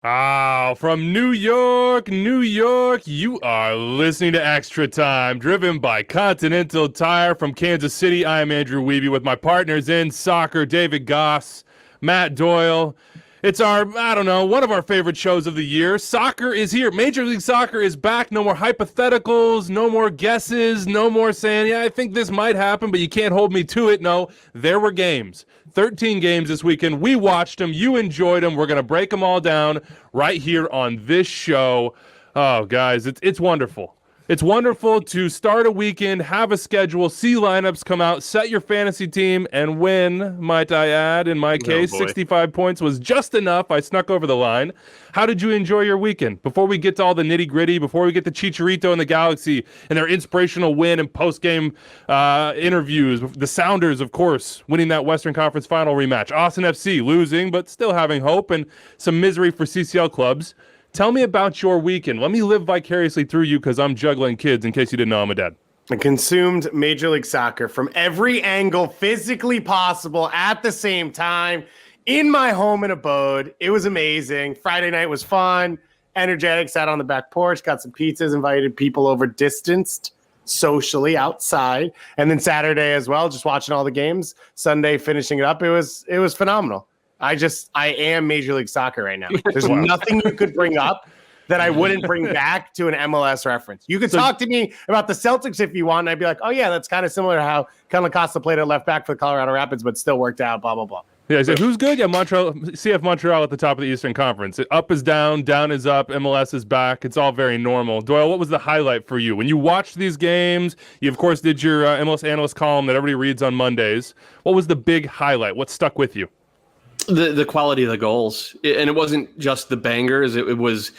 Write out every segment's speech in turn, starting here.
From New York, New York, you are listening to Extra Time, driven by Continental Tire from Kansas City. I am Andrew Wiebe with my partners in soccer, David Goss, Matt Doyle. It's one of our favorite shows of the year. Soccer is here. Major League Soccer is back. No more hypotheticals, no more guesses, no more saying, yeah, I think this might happen, but you can't hold me to it. No, there were games. 13 games this weekend. We watched them. You enjoyed them. We're going to break them all down right here on this show. Oh, guys, it's wonderful. It's wonderful to start a weekend, have a schedule, see lineups come out, set your fantasy team, and win, might I add. In my case, 65 points was just enough. I snuck over the line. How did you enjoy your weekend? Before we get to all the nitty-gritty, before we get to Chicharito and the Galaxy and their inspirational win and post-game interviews, the Sounders, of course, winning that Western Conference final rematch. Austin FC losing, but still having hope, and some misery for CCL clubs. Tell me about your weekend. Let me live vicariously through you because I'm juggling kids, in case you didn't know I'm a dad. I consumed Major League Soccer from every angle physically possible at the same time in my home and abode. It was amazing. Friday night was fun, energetic, sat on the back porch, got some pizzas, invited people over, distanced socially outside. And then Saturday as well, just watching all the games. Sunday finishing it up. It was phenomenal. I am Major League Soccer right now. There's nothing you could bring up that I wouldn't bring back to an MLS reference. You could talk to me about the Celtics if you want, and I'd be like, oh, yeah, that's kind of similar to how Caden Clark played at left back for the Colorado Rapids, but still worked out, blah, blah, blah. Yeah, so who's good? Yeah, Montreal, CF Montreal at the top of the Eastern Conference. Up is down, down is up, MLS is back. It's all very normal. Doyle, what was the highlight for you? When you watched these games, you, of course, did your MLS analyst column that everybody reads on Mondays. What was the big highlight? What stuck with you? The quality of the goals, and it wasn't just the bangers. It was,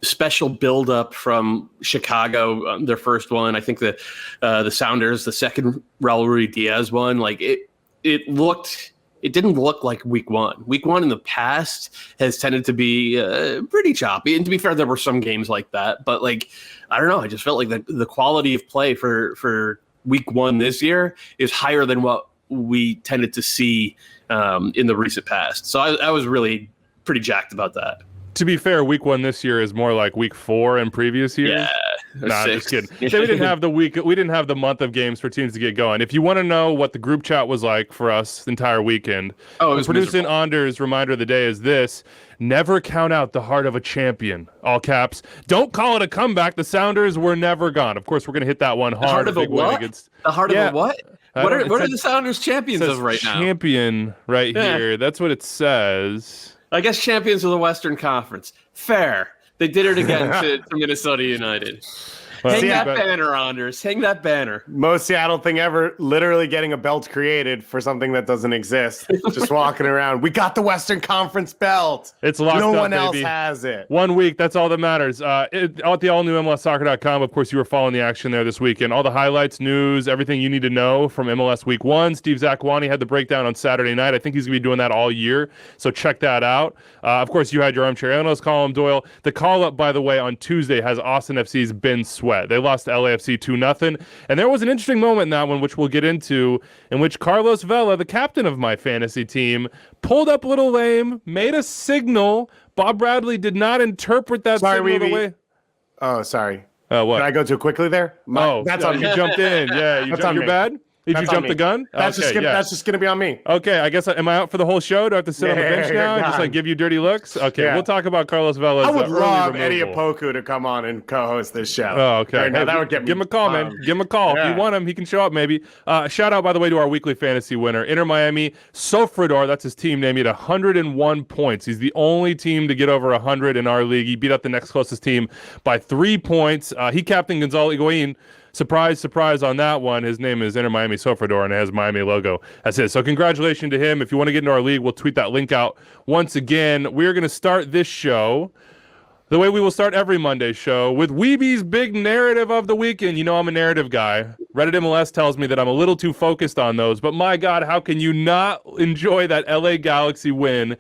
special buildup from Chicago, their first one. I think the Sounders, the second Raul Diaz one. Like it didn't look like week one. Week one in the past has tended to be pretty choppy. And to be fair, there were some games like that. But I don't know. I just felt like the quality of play for week one this year is higher than what we tended to see in the recent past. So I was really pretty jacked about that. To be fair, week one this year is more like week 4 in previous years. Yeah. Nah, just kidding. We didn't have we didn't have the month of games for teams to get going. If you want to know what the group chat was like for us the entire weekend, it was producing Anders' reminder of the day is this: never count out the heart of a champion. All caps. Don't call it a comeback. The Sounders were never gone. Of course, we're going to hit that one hard. The heart of a what? The heart of a what? What are the Sounders champions of right now? Champion right here. That's what it says. I guess champions of the Western Conference. Fair. They did it again to Minnesota United. Well, hang that banner, Anders. Hang that banner. Most Seattle thing ever, literally getting a belt created for something that doesn't exist. Just walking around. We got the Western Conference belt. It's locked up, No one baby. else has it. 1 week, that's all that matters. At the allnewmlssoccer.com, of course, you were following the action there this weekend. All the highlights, news, everything you need to know from MLS Week 1. Steve Zakwani had the breakdown on Saturday night. I think he's going to be doing that all year, so check that out. Of course, you had your Armchair Analyst column, Doyle. The call-up, by the way, on Tuesday has Austin FC's Ben Sweat. They lost to LAFC 2-0. And there was an interesting moment in that one, which we'll get into, in which Carlos Vela, the captain of my fantasy team, pulled up a little lame, made a signal. Bob Bradley did not interpret that signal the way... Oh, sorry. What? Did I go too quickly there? That's on me. You jumped in. Yeah, you're bad? Did you jump the gun? That's just going to be on me. Okay, I guess, am I out for the whole show? Do I have to sit on the bench now and just give you dirty looks? Okay, We'll talk about Carlos Vela's I would love Eddie Opoku to come on and co-host this show. Oh, okay. Right now, that would get me. Give him a call, man. Give him a call. Yeah. If you want him, he can show up maybe. Shout out, by the way, to our weekly fantasy winner, Inter Miami. Sofredor, that's his team name. He had 101 points. He's the only team to get over 100 in our league. He beat up the next closest team by 3 points. He captained Gonzalo Higuain. Surprise, surprise on that one. His name is Inter Miami Sofredor, and it has Miami logo. That's it. So congratulations to him. If you want to get into our league, we'll tweet that link out. Once again, we're going to start this show the way we will start every Monday show, with Wiebe's big narrative of the weekend. You know I'm a narrative guy. Reddit MLS tells me that I'm a little too focused on those. But my God, how can you not enjoy that LA Galaxy win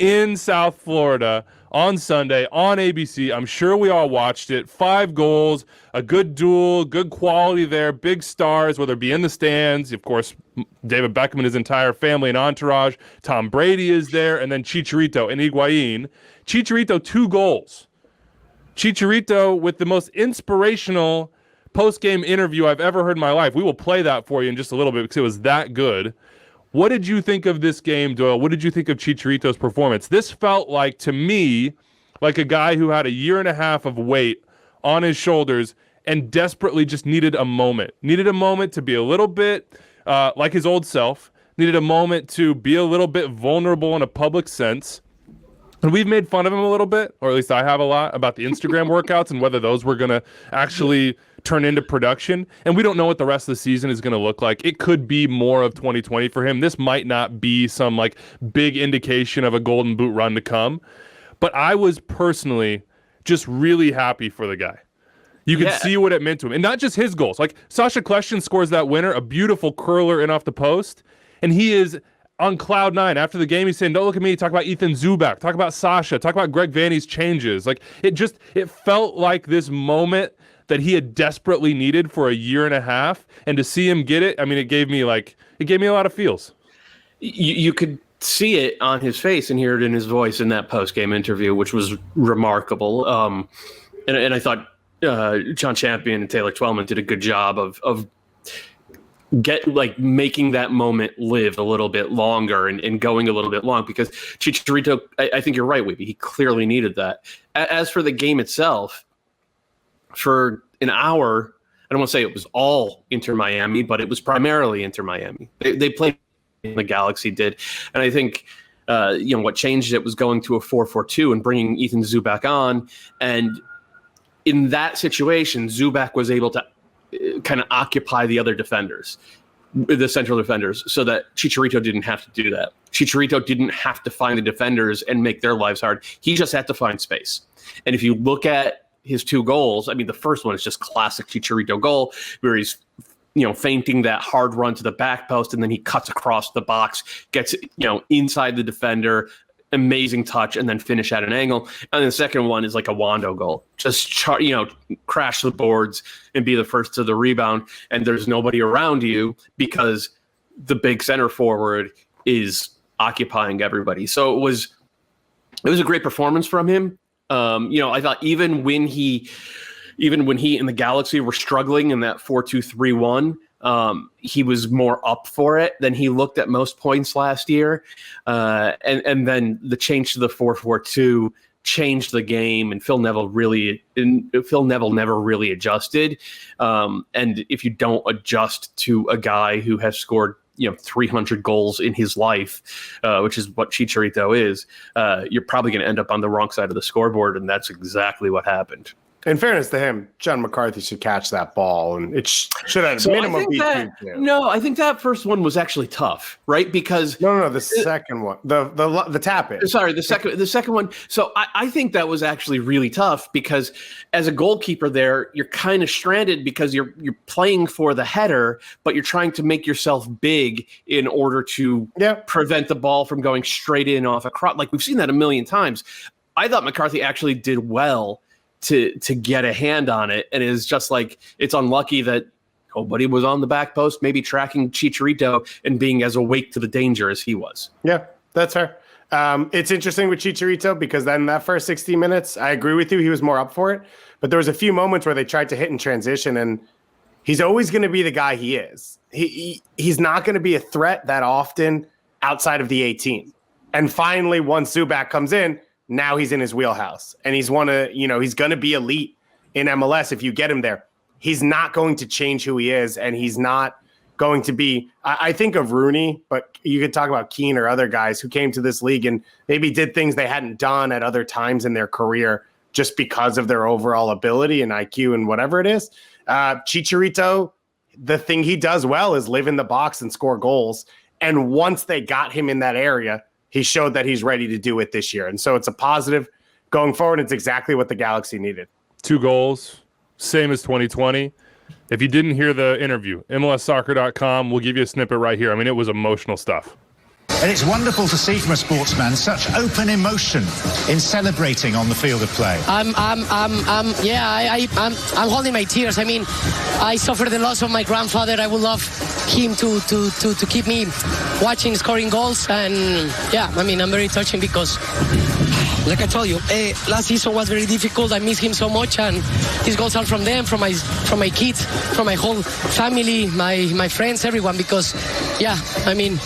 in South Florida on Sunday on ABC. I'm sure we all watched it. 5 goals, a good duel, good quality there, big stars, whether it be in the stands. Of course, David Beckham and his entire family and entourage. Tom Brady is there, and then Chicharito and Higuain. Chicharito, 2 goals. Chicharito with the most inspirational post-game interview I've ever heard in my life. We will play that for you in just a little bit because it was that good. What did you think of this game, Doyle? What did you think of Chicharito's performance? This felt like, to me, like a guy who had a year and a half of weight on his shoulders and desperately just needed a moment. Needed a moment to be a little bit like his old self. Needed a moment to be a little bit vulnerable in a public sense. And we've made fun of him a little bit, or at least I have a lot, about the Instagram workouts and whether those were going to actually turn into production. And we don't know what the rest of the season is going to look like. It could be more of 2020 for him. This might not be some like big indication of a golden boot run to come. But I was personally just really happy for the guy. You could see what it meant to him. And not just his goals. Like Sasha Kljestan scores that winner, a beautiful curler in off the post. And he is on cloud 9 after the game. He's saying, don't look at me. Talk about Ethan Zubak. Talk about Sasha. Talk about Greg Vanney's changes. Like it felt like this moment that he had desperately needed for a year and a half. And to see him get it, I mean, it gave me a lot of feels. You could see it on his face and hear it in his voice in that post-game interview, which was remarkable. And I thought John Champion and Taylor Twellman did a good job of making that moment live a little bit longer and going a little bit long, because Chicharito, I think you're right, Weeby. He clearly needed that. As for the game itself, for an hour, I don't want to say it was all Inter Miami, but it was primarily Inter Miami. They played, the Galaxy did. And I think what changed it was going to a 4-4-2 and bringing Ethan Zubak on. And in that situation, Zubak was able to kind of occupy the other defenders, the central defenders, so that Chicharito didn't have to do that. Chicharito didn't have to find the defenders and make their lives hard. He just had to find space. And if you look at his 2 goals, I mean, the first one is just classic Chicharito goal, where he's feinting that hard run to the back post, and then he cuts across the box, gets inside the defender, amazing touch, and then finish at an angle. And the second one is like a Wando goal. Just crash the boards and be the first to the rebound, and there's nobody around you because the big center forward is occupying everybody. So it was a great performance from him. I thought even when he and the Galaxy were struggling in that 4-2-3-1, he was more up for it than he looked at most points last year. And then the change to the 4-4-2 changed the game, and Phil Neville never really adjusted. And if you don't adjust to a guy who has scored 300 goals in his life, which is what Chicharito is, you're probably going to end up on the wrong side of the scoreboard, and that's exactly what happened. In fairness to him, John McCarthy should catch that ball, and it should at minimum be 2-2. No, I think that first one was actually tough, right? Because the second one, the tap in. Sorry, the second one. So I think that was actually really tough, because as a goalkeeper there, you're kind of stranded because you're playing for the header, but you're trying to make yourself big in order to prevent the ball from going straight in off a cross. Like, we've seen that a million times. I thought McCarthy actually did well to get a hand on it, and it's just like, it's unlucky that nobody was on the back post, maybe tracking Chicharito and being as awake to the danger as he was. Yeah, that's fair. It's interesting with Chicharito, because then that first 60 minutes, I agree with you, he was more up for it, but there was a few moments where they tried to hit in transition, and he's always going to be the guy he is. He's not going to be a threat that often outside of the 18. And finally, once Zubak comes in, now he's in his wheelhouse, and he's going to be elite in MLS if you get him there. He's not going to change who he is, and he's not going to be, I think of Rooney, but you could talk about Keane or other guys who came to this league and maybe did things they hadn't done at other times in their career just because of their overall ability and IQ and whatever it is. Chicharito, the thing he does well is live in the box and score goals. And once they got him in that area, he showed that he's ready to do it this year. And so it's a positive going forward. It's exactly what the Galaxy needed. 2 goals, same as 2020. If you didn't hear the interview, MLSsoccer.com, we'll give you a snippet right here. I mean, it was emotional stuff. And it's wonderful to see from a sportsman such open emotion in celebrating on the field of play. I'm holding my tears. I mean, I suffered the loss of my grandfather. I would love him to keep me watching, scoring goals. And yeah, I mean, I'm very touching because, like I told you, last season was very difficult. I miss him so much, and these goals are from them, from my kids, from my whole family, my friends, everyone. Because, yeah, I mean,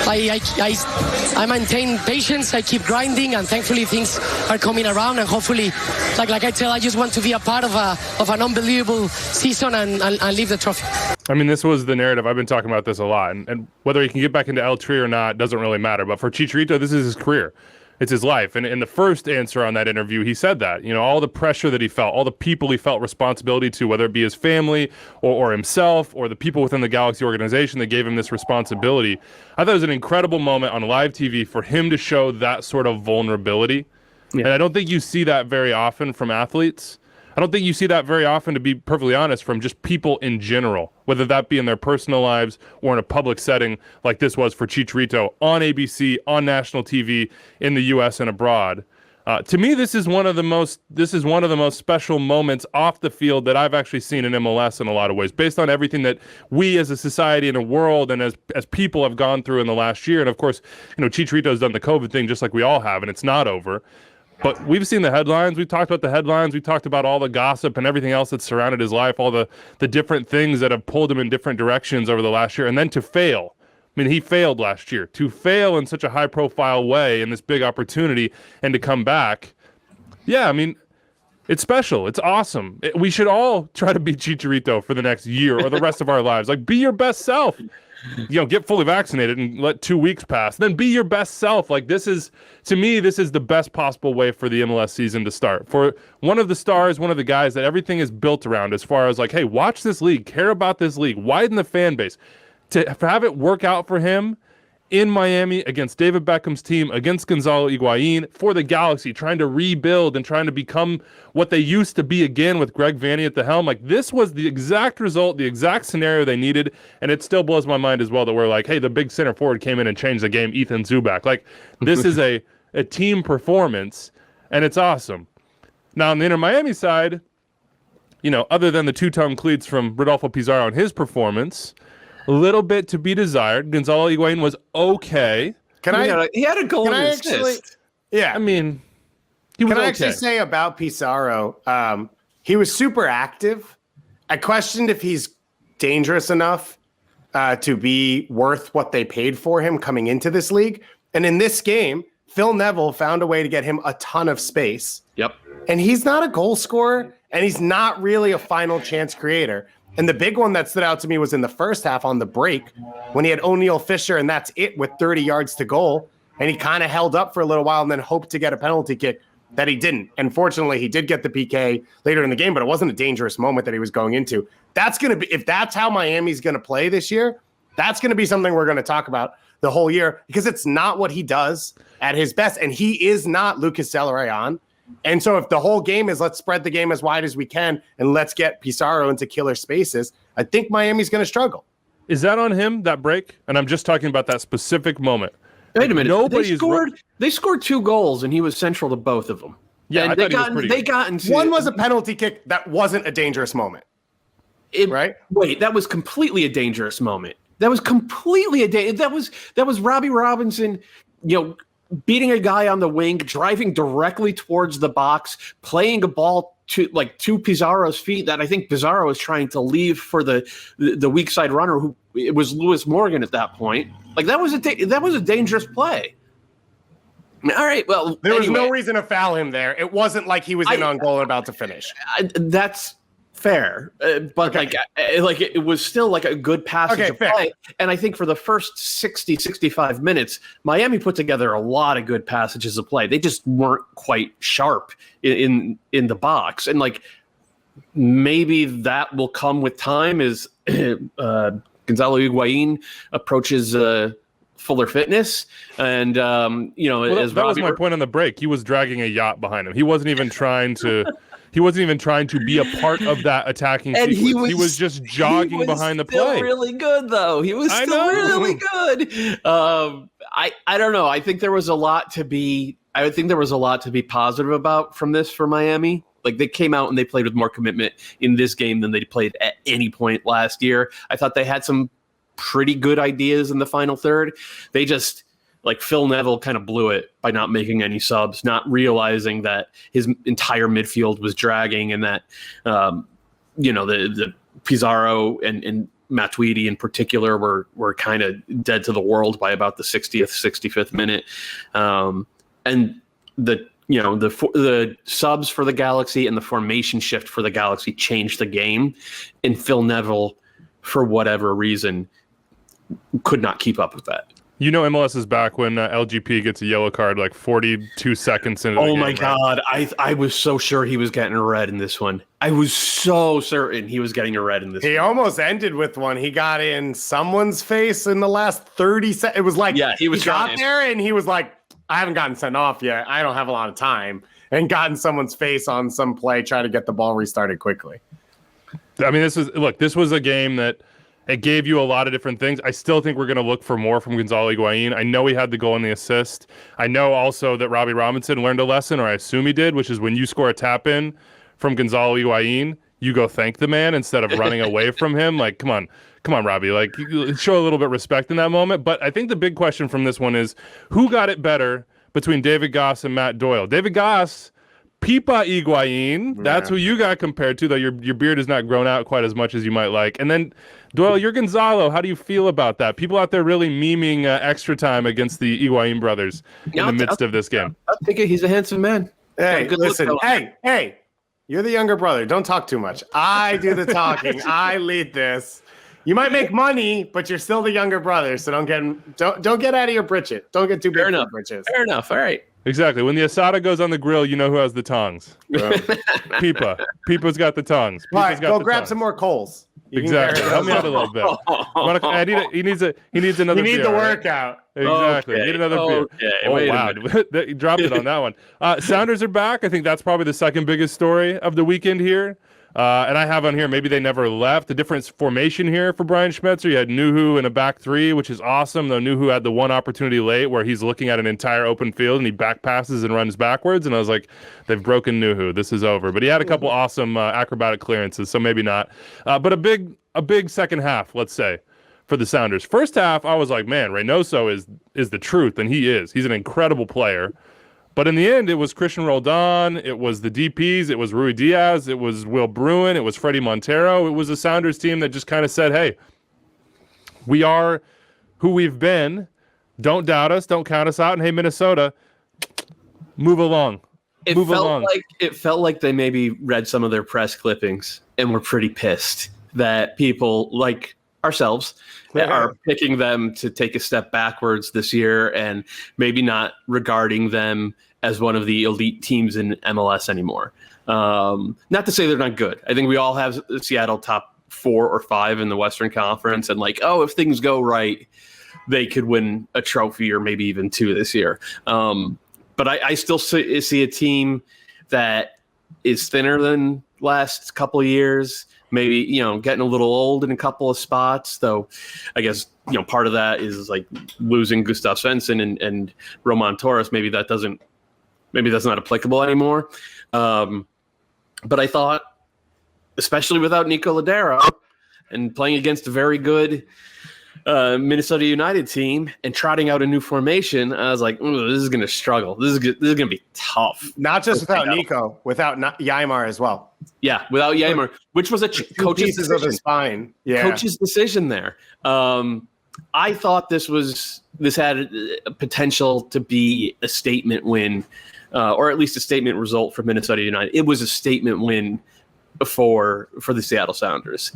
I maintain patience. I keep grinding, and thankfully things are coming around. And hopefully, like I tell, I just want to be a part of an unbelievable season and leave the trophy. I mean, this was the narrative. I've been talking about this a lot, and whether he can get back into El Tri or not doesn't really matter. But for Chicharito, this is his career. It's his life. And in the first answer on that interview, he said that, all the pressure that he felt, all the people he felt responsibility to, whether it be his family or himself or the people within the Galaxy organization that gave him this responsibility. I thought it was an incredible moment on live TV for him to show that sort of vulnerability. Yeah. And I don't think you see that very often from athletes. I don't think you see that very often, to be perfectly honest, from just people in general, whether that be in their personal lives or in a public setting like this was for Chicharito on ABC, on national TV, in the U.S. and abroad. To me, this is one of the most special moments off the field that I've actually seen in MLS in a lot of ways, based on everything that we as a society and a world and as people have gone through in the last year. And of course, Chicharito's done the COVID thing just like we all have, and it's not over. But we've seen the headlines. We've talked about the headlines. We've talked about all the gossip and everything else that's surrounded his life, all the different things that have pulled him in different directions over the last year. And then to fail. I mean, he failed last year. To fail in such a high-profile way in this big opportunity and to come back, yeah, I mean, it's special. It's awesome. We should all try to be Chicharito for the next year or the rest of our lives. Like, be your best self. Get fully vaccinated and let 2 weeks pass. Then be your best self. Like, to me, this is the best possible way for the MLS season to start. For one of the stars, one of the guys that everything is built around, as far as like, hey, watch this league, care about this league, widen the fan base. To have it work out for him in Miami against David Beckham's team, against Gonzalo Higuain, for the Galaxy, trying to rebuild and trying to become what they used to be again with Greg Vanney at the helm. Like, this was the exact result, the exact scenario they needed, and it still blows my mind as well that we're like, hey, the big center forward came in and changed the game, Ethan Zubak. Like, this is a team performance, and it's awesome. Now, on the Inter Miami side, other than the two-tone cleats from Rodolfo Pizarro and his performance, a little bit to be desired. Gonzalo Higuain was okay. He had a goal and assist. Yeah. I mean, he was okay. Can I actually say about Pizarro, he was super active. I questioned if he's dangerous enough to be worth what they paid for him coming into this league. And in this game, Phil Neville found a way to get him a ton of space. Yep. And he's not a goal scorer, and he's not really a final chance creator. And the big one that stood out to me was in the first half on the break when he had O'Neal Fisher, and that's it with 30 yards to goal. And he kind of held up for a little while and then hoped to get a penalty kick that he didn't. And fortunately, he did get the PK later in the game, but it wasn't a dangerous moment that he was going into. That's going to be, if that's how Miami's going to play this year, that's going to be something we're going to talk about the whole year, because it's not what he does at his best. And he is not Lucas Zelarayan. And so if the whole game is let's spread the game as wide as we can and let's get Pizarro into killer spaces, I think Miami's going to struggle. Is that on him, that break? And I'm just talking about that specific moment. Wait a minute. They scored 2 goals, and he was central to both of them. Yeah, and they got into one was a penalty kick that wasn't a dangerous moment. Right? Wait, that was completely a dangerous moment. That was completely that was Robbie Robinson, beating a guy on the wing, driving directly towards the box, playing a ball to Pizarro's feet that I think Pizarro was trying to leave for the weak side runner, who it was Lewis Morgan at that point. Like, that was a dangerous play. All right, well, there was no reason to foul him there. It wasn't like he was in on goal and about to finish. That's fair, but okay. It was still like a good passage of play. And I think for the first 65 minutes, Miami put together a lot of good passages of play. They just weren't quite sharp in the box. And maybe that will come with time as Gonzalo Higuain approaches fuller fitness. And as that was my point on the break. He was dragging a yacht behind him. He wasn't even trying to. He wasn't even trying to be a part of that attacking sequence. He was just jogging behind the play. Really good, though. He was still really good. I don't know. I think there was a lot to be positive about from this for Miami. Like, they came out and they played with more commitment in this game than they played at any point last year. I thought they had some pretty good ideas in the final third. They just, like, Phil Neville kind of blew it by not making any subs, not realizing that his entire midfield was dragging, and that, the Pizarro and Matuidi in particular were kind of dead to the world by about the 60th, 65th minute. And the subs for the Galaxy and the formation shift for the Galaxy changed the game, and Phil Neville, for whatever reason, could not keep up with that. MLS is back when LGP gets a yellow card like 42 seconds into the game. Oh my God. I was so sure he was getting a red in this one. I was so certain he was getting a red in this one. He almost ended with one. He got in someone's face in the last 30 seconds. It was like, he got there and he was like, I haven't gotten sent off yet. I don't have a lot of time. And got in someone's face on some play, trying to get the ball restarted quickly. I mean, this was a game that it gave you a lot of different things. I still think we're going to look for more from Gonzalo Higuain. I know he had the goal and the assist. I know also that Robbie Robinson learned a lesson, or I assume he did, which is when you score a tap-in from Gonzalo Higuain, you go thank the man instead of running away from him. Like, come on, Robbie. Like, show a little bit of respect in that moment. But I think the big question from this one is, who got it better between David Goss and Matt Doyle? David Goss, Pipa Higuain, that's who you got compared to, though your beard has not grown out quite as much as you might like. And then, Doyle, you're Gonzalo. How do you feel about that? People out there really memeing extra time against the Higuain brothers in the midst of this game. I think he's a handsome man. Hey, listen, hey, you're the younger brother. Don't talk too much. I do the talking. I lead this. You might make money, but you're still the younger brother, so don't get out of your britches. Don't get too big for your britches. Fair enough. All right. Exactly. When the asada goes on the grill, you know who has the tongs. Pipa. Pipa's got the tongs. All right, go grab some more coals. Exactly. Help me out a little bit. He needs another beer. You need the workout. Exactly. Okay. Need another beer. Oh, wow. You dropped it on that one. Sounders are back. I think that's probably the second biggest story of the weekend here. And I have on here, maybe they never left. The different formation here for Brian Schmetzer. You had Nuhu in a back three, which is awesome, though Nuhu had the one opportunity late where he's looking at an entire open field and he back passes and runs backwards. And I was like, they've broken Nuhu. This is over. But he had a couple awesome acrobatic clearances, so maybe not. But a big second half, let's say, for the Sounders. First half, I was like, man, Reynoso is the truth, and he is. He's an incredible player. But in the end, it was Christian Roldan, it was the DPs, it was Rui Diaz, it was Will Bruin, it was Freddie Montero. It was a Sounders team that just kind of said, hey, we are who we've been. Don't doubt us. Don't count us out. And hey, Minnesota, move along. It felt like they maybe read some of their press clippings and were pretty pissed that people like ourselves are picking them to take a step backwards this year and maybe not regarding them as one of the elite teams in MLS anymore. Not to say they're not good. I think we all have Seattle top 4 or 5 in the Western Conference, and if things go right, they could win a trophy or maybe even 2 this year. But I still see a team that is thinner than last couple of years. Maybe, getting a little old in a couple of spots, though I guess, part of that is like losing Gustav Svensson and Roman Torres. Maybe that's not applicable anymore. But I thought, especially without Nico Ladero and playing against a very good Minnesota United team and trotting out a new formation, I was like, this is going to struggle. This is going to be tough. Not just without Nico, without Ymar as well. Yeah, without Ymar, which was a coach's decision. Of his spine. Yeah. Coach's decision there. I thought this had a potential to be a statement win, or at least a statement result for Minnesota United. It was a statement win for the Seattle Sounders.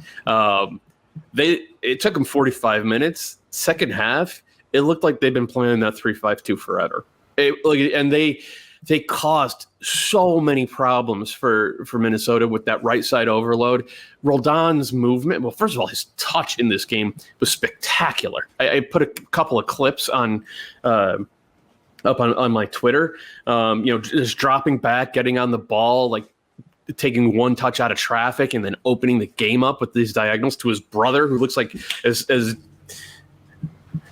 It took them 45 minutes. Second half, it looked like they've been playing that 3-5-2 forever. And they caused so many problems for Minnesota with that right side overload. Roldan's movement, well, first of all, his touch in this game was spectacular. I put a couple of clips up on my Twitter. Just dropping back, getting on the ball, like taking one touch out of traffic and then opening the game up with these diagonals to his brother, who looks like as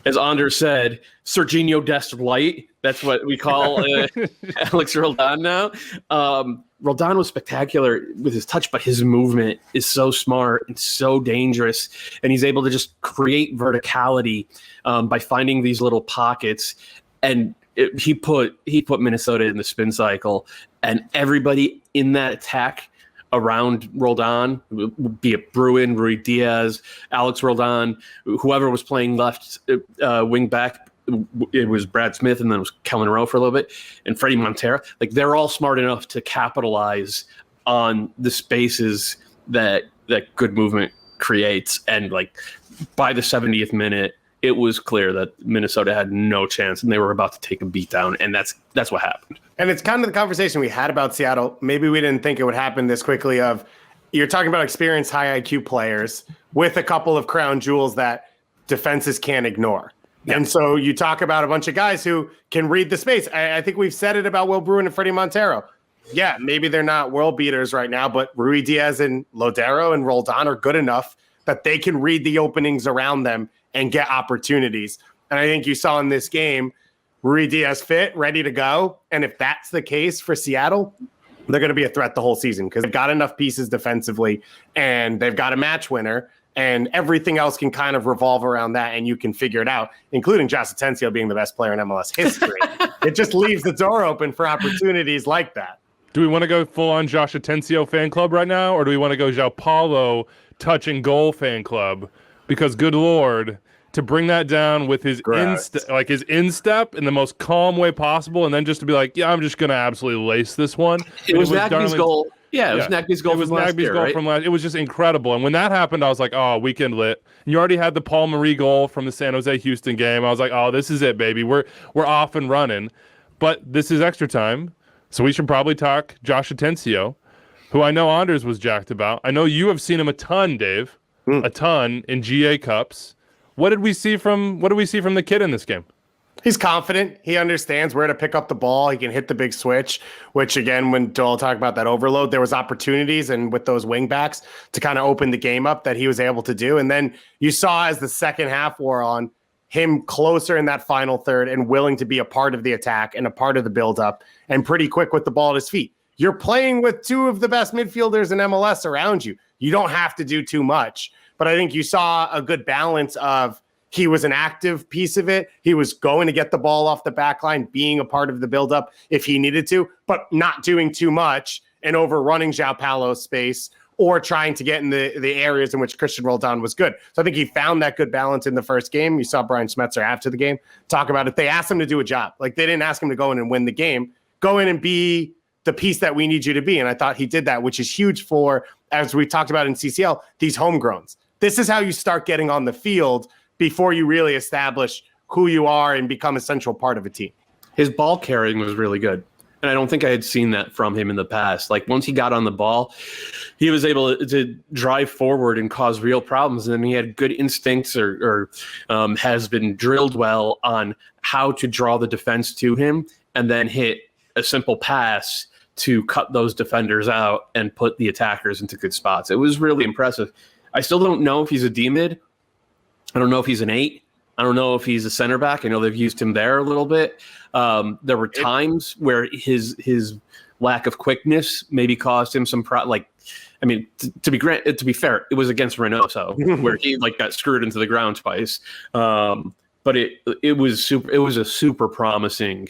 as Anders said, Serginho Dest light. That's what we call Alex Roldan now. Roldan was spectacular with his touch, but his movement is so smart and so dangerous. And he's able to just create verticality by finding these little pockets. And he put Minnesota in the spin cycle. And everybody in that attack around Roldan, be it Bruin, Rui Diaz, Alex Roldan, whoever was playing left wing back, it was Brad Smith, and then it was Kellen Rowe for a little bit, and Freddie Montero. Like, they're all smart enough to capitalize on the spaces that good movement creates. And like by the 70th minute, it was clear that Minnesota had no chance, and they were about to take a beat down, and that's what happened. And it's kind of the conversation we had about Seattle. Maybe we didn't think it would happen this quickly. Of you're talking about experienced, high IQ players with a couple of crown jewels that defenses can't ignore. Yeah. And so you talk about a bunch of guys who can read the space. I think we've said it about Will Bruin and Freddie Montero. Yeah, maybe they're not world beaters right now, but Rui Diaz and Lodero and Roldan are good enough that they can read the openings around them and get opportunities. And I think you saw in this game, Rui Diaz fit, ready to go. And if that's the case for Seattle, they're going to be a threat the whole season because they've got enough pieces defensively and they've got a match winner. And everything else can kind of revolve around that, and you can figure it out, including Josh Atencio being the best player in MLS history. It just leaves the door open for opportunities like that. Do we want to go full-on Josh Atencio fan club right now, or do we want to go João Paulo touch and goal fan club? Because, good Lord, to bring that down with his instep in the most calm way possible, and then just to be like, yeah, I'm just going to absolutely lace this one. It was Nagby's goal. Yeah, it was Nagby's goal from last year, right? It was just incredible. And when that happened, I was like, oh, weekend lit. And you already had the Paul Marie goal from the San Jose Houston game. I was like, oh, this is it, baby. We're off and running. But this is extra time, so we should probably talk Josh Atencio, who I know Anders was jacked about. I know you have seen him a ton, Dave, a ton in GA Cups. What did we see from the kid in this game? He's confident. He understands where to pick up the ball. He can hit the big switch, which again, when Joel talked about that overload, there was opportunities and with those wing backs to kind of open the game up that he was able to do. And then you saw as the second half wore on, him closer in that final third and willing to be a part of the attack and a part of the buildup and pretty quick with the ball at his feet. You're playing with two of the best midfielders in MLS around you. You don't have to do too much. But I think you saw a good balance of he was an active piece of it. He was going to get the ball off the back line, being a part of the buildup if he needed to, but not doing too much and overrunning João Paulo's space or trying to get in the areas in which Christian Roldan was good. So I think he found that good balance in the first game. You saw Brian Schmetzer after the game talk about it. They asked him to do a job. Like, they didn't ask him to go in and win the game. Go in and be the piece that we need you to be. And I thought he did that, which is huge for, as we talked about in CCL, these homegrowns. This is how you start getting on the field before you really establish who you are and become a central part of a team. His ball carrying was really good. And I don't think I had seen that from him in the past. Like, once he got on the ball, he was able to drive forward and cause real problems. And he had good instincts or has been drilled well on how to draw the defense to him and then hit a simple pass to cut those defenders out and put the attackers into good spots. It was really impressive. I still don't know if he's a D-mid. I don't know if he's an 8. I don't know if he's a center back. I know they've used him there a little bit. There were times where his lack of quickness maybe caused him some to be fair, it was against Reynoso where he got screwed into the ground twice. But it was a super promising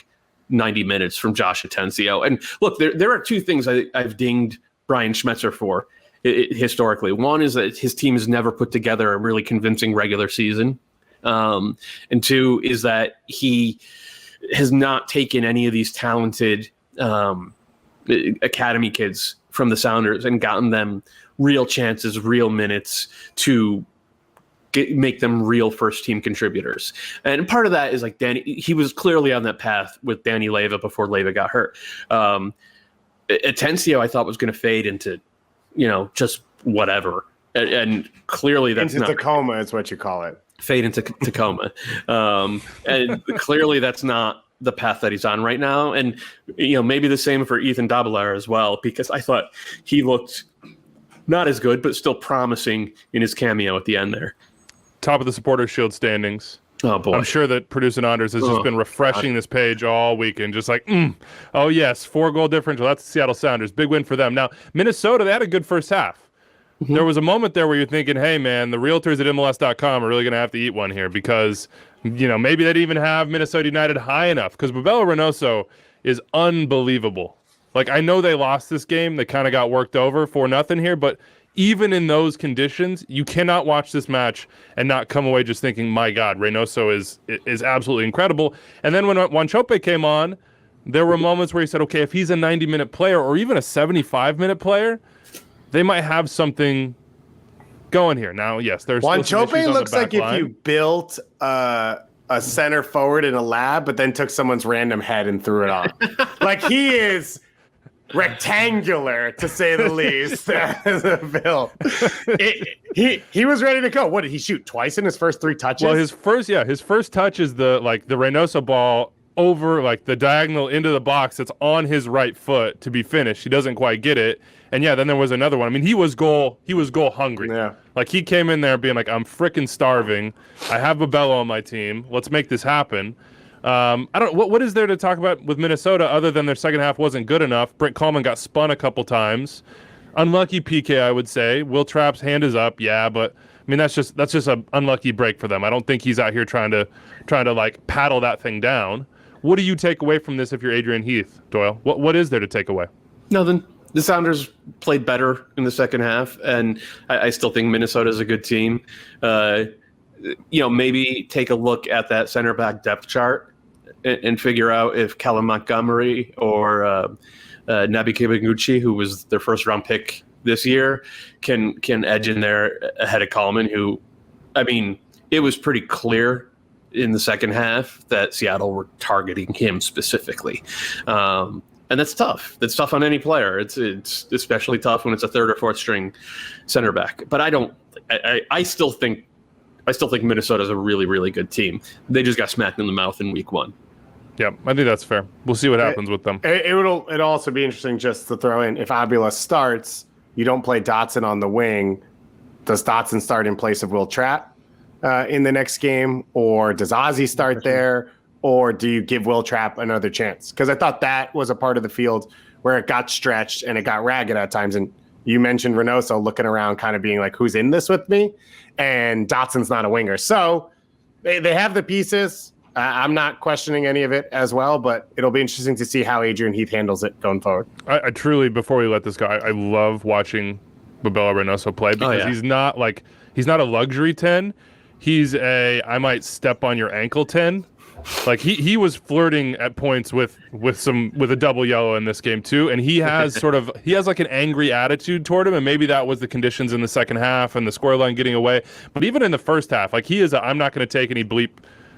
90 minutes from Josh Atencio. And look, there are two things I've dinged Brian Schmetzer for. Historically. One is that his team has never put together a really convincing regular season. And two is that he has not taken any of these talented academy kids from the Sounders and gotten them real chances, real minutes to make them real first team contributors. And part of that is he was clearly on that path with Danny Leyva before Leyva got hurt. Atencio, I thought, was going to fade into just whatever. And clearly that's into Tacoma is what you call it. Fade into Tacoma. And clearly that's not the path that he's on right now. And, maybe the same for Ethan Dabelar as well, because I thought he looked not as good, but still promising in his cameo at the end there. Top of the Supporters Shield standings. Oh, boy. I'm sure that producer Anders has just been refreshing this page all weekend, just like, oh, yes, 4-goal differential. That's the Seattle Sounders. Big win for them. Now, Minnesota, they had a good first half. There was a moment there where you're thinking, hey, man, the realtors at MLS.com are really going to have to eat one here because, maybe they didn't even have Minnesota United high enough because Bobelo Reynoso is unbelievable. Like, I know they lost this game. They kind of got worked over 4-0 here, but even in those conditions, you cannot watch this match and not come away just thinking, my God, Reynoso is absolutely incredible. And then when Wanchope came on, there were moments where he said, okay, if he's a 90-minute player or even a 75-minute player, they might have something going here. Now, yes, there's Wanchope looks like line. if you built a center forward in a lab, but then took someone's random head and threw it on. Like, he is rectangular, to say the least, as a build. He was ready to go. What did he shoot twice in his first 3 touches? Well, his first touch is the Reynoso ball over like the diagonal into the box that's on his right foot to be finished. He doesn't quite get it. And yeah, then there was another one. I mean, he was goal hungry. Yeah. Like, he came in there being like, I'm freaking starving. I have Bobelo on my team. Let's make this happen. I don't. What is there to talk about with Minnesota other than their second half wasn't good enough? Brent Coleman got spun a couple times. Unlucky PK, I would say. Will Trapp's hand is up, yeah, but I mean that's just an unlucky break for them. I don't think he's out here trying to like paddle that thing down. What do you take away from this if you're Adrian Heath, Doyle? What is there to take away? Nothing. The Sounders played better in the second half, and I still think Minnesota is a good team. Maybe take a look at that center back depth chart and figure out if Callum Montgomery or Naby Kibaguchi, who was their first round pick this year, can edge in there ahead of Coleman, who, I mean, it was pretty clear in the second half that Seattle were targeting him specifically. And that's tough. That's tough on any player. It's especially tough when it's a third or fourth string center back. But I still think Minnesota's a really, really good team. They just got smacked in the mouth in week 1. Yeah, I think that's fair. We'll see what happens with them. It'll also be interesting just to throw in, if Abula starts, you don't play Dotson on the wing. Does Dotson start in place of Will Trapp in the next game? Or does Ozzy start there? Or do you give Will Trapp another chance? Because I thought that was a part of the field where it got stretched and it got ragged at times. And you mentioned Reynoso looking around kind of being like, who's in this with me? And Dotson's not a winger. So they have the pieces. I'm not questioning any of it as well, but it'll be interesting to see how Adrian Heath handles it going forward. I truly, before we let this go, I love watching Bobelo Reynoso play because he's not a luxury 10. He's I might step on your ankle 10. Like he was flirting at points with a double yellow in this game too, and he has like an angry attitude toward him, and maybe that was the conditions in the second half and the scoreline getting away. But even in the first half, like he is I'm not going to take any bleep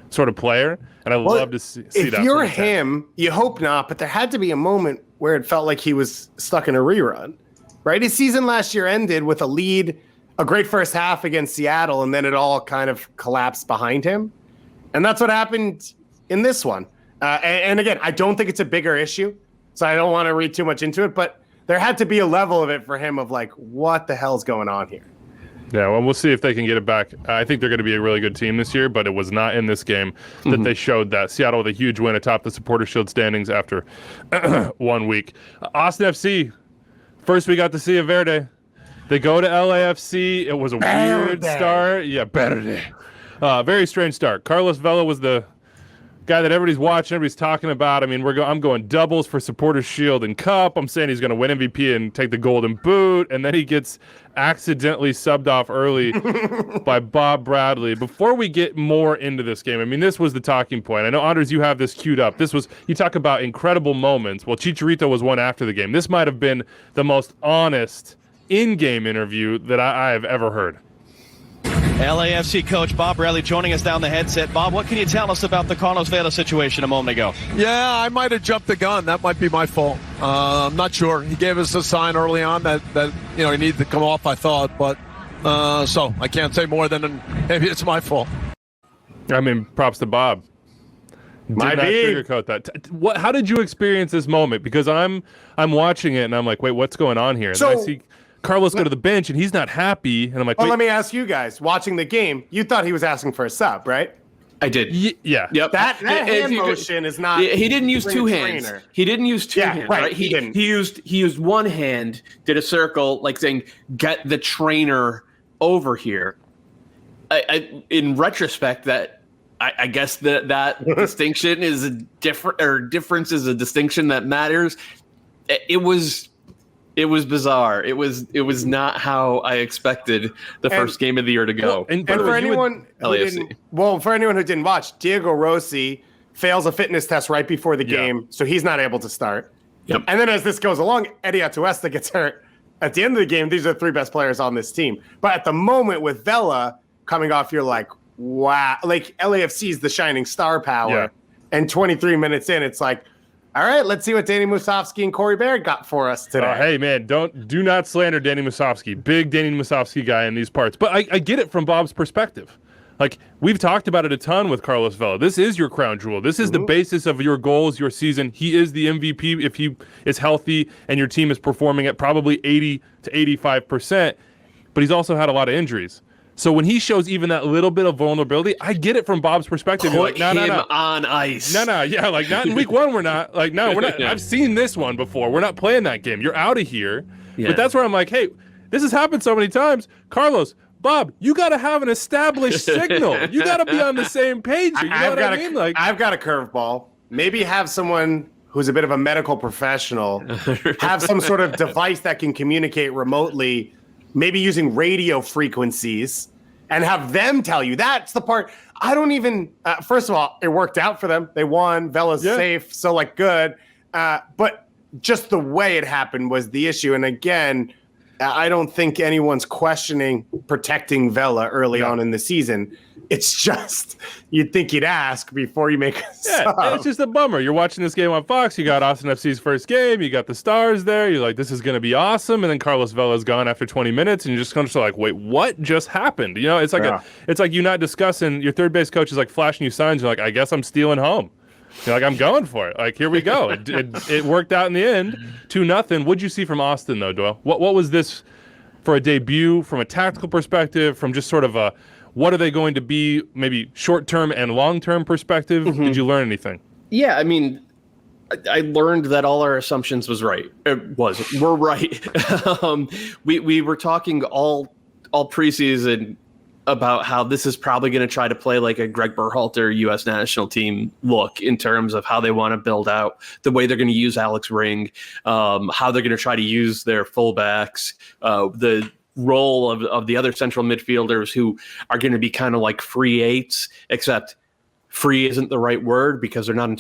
sort of player, and I love to see that. If you're him, you hope not, but there had to be a moment where it felt like he was stuck in a rerun, right? His season last year ended with a lead, a great first half against Seattle, and then it all kind of collapsed behind him. And that's what happened in this one. And again, I don't think it's a bigger issue, so I don't want to read too much into it, but there had to be a level of it for him of like, what the hell's going on here? Yeah, well, we'll see if they can get it back. I think they're going to be a really good team this year, but it was not in this game that they showed that. Seattle with a huge win atop the Supporters Shield standings after 1 week. Austin FC, first we got to see a Verde. They go to LAFC. It was a weird start. Yeah, Verde. Very strange start. Carlos Vela was the guy that everybody's watching, everybody's talking about. I mean, I'm going doubles for Supporters Shield and Cup. I'm saying he's going to win MVP and take the Golden Boot, and then he gets accidentally subbed off early by Bob Bradley. Before we get more into this game, I mean, this was the talking point. I know, Anders, you have this queued up. You talk about incredible moments. Well, Chicharito was one after the game. This might have been the most honest in-game interview that I have ever heard. LAFC coach Bob Bradley joining us down the headset. Bob, what can you tell us about the Carlos Vela situation a moment ago? Yeah, I might have jumped the gun. That might be my fault. I'm not sure. He gave us a sign early on that he needed to come off, I thought. But so I can't say more than maybe it's my fault. I mean, props to Bob. Might not be. sugarcoat that. How did you experience this moment? Because I'm watching it and I'm like, wait, what's going on here? And then I see Carlos go to the bench and he's not happy, and I'm like, let me ask you guys, watching the game, you thought he was asking for a sub, right? I did. Yeah. Yep. That hand motion is not. He didn't use two hands. Trainer. He didn't use two hands. Right. He didn't. He used one hand, did a circle, like saying, "Get the trainer over here." In retrospect, I guess that distinction is a difference is a distinction that matters. It was bizarre. It was not how I expected the first game of the year to go. And for anyone who didn't watch, Diego Rossi fails a fitness test right before the game, so he's not able to start. Yep. And then as this goes along, Eddie Atuesta gets hurt at the end of the game. These are the three best players on this team. But at the moment with Vela coming off, you're like, wow, like LAFC is the shining star power. Yeah. And 23 minutes in, it's like, all right, let's see what Danny Musovski and Corey Baird got for us today. Hey man, do not slander Danny Musovski. Big Danny Musovski guy in these parts. But I get it from Bob's perspective. Like, we've talked about it a ton with Carlos Vela. This is your crown jewel. This is the basis of your goals, your season. He is the MVP if he is healthy and your team is performing at probably 80 to 85%. But he's also had a lot of injuries. So when he shows even that little bit of vulnerability, I get it from Bob's perspective. Put You're like, him on ice. Yeah, like not in week one. We're not like, no, we're not. Yeah. I've seen this one before. We're not playing that game. You're out of here. Yeah. But that's where I'm like, hey, this has happened so many times. Carlos, Bob, you got to have an established signal. You got to be on the same page. You know what I mean? Like, I've got a curveball. Maybe have someone who's a bit of a medical professional have some sort of device that can communicate remotely, maybe using radio frequencies, and have them tell you. That's the part. I don't even, first of all, it worked out for them. They won. Vela's safe. So, like, good. But just the way it happened was the issue. And again, I don't think anyone's questioning protecting Vela early on in the season. It's just, you'd think you'd ask before you make a sub. It's just a bummer. You're watching this game on Fox. You got Austin FC's first game. You got the Stars there. You're like, this is going to be awesome. And then Carlos Vela's gone after 20 minutes. And you're just kind of like, wait, what just happened? You know, it's like it's like you not discussing. Your third base coach is like flashing you signs. You're like, I guess I'm stealing home. You're like, I'm going for it. Like, here we go. It worked out in the end, 2-0. What'd you see from Austin, though, Doyle? What was this for a debut, from a tactical perspective, from just sort of a, what are they going to be, maybe short-term and long-term perspective? Mm-hmm. Did you learn anything? Yeah, I mean, I learned that all our assumptions we're right. We were talking all preseason about how this is probably going to try to play like a Greg Berhalter U.S. national team look in terms of how they want to build out, the way they're going to use Alex Ring, how they're going to try to use their fullbacks, the role of the other central midfielders who are going to be kind of like free eights, except free isn't the right word because they're not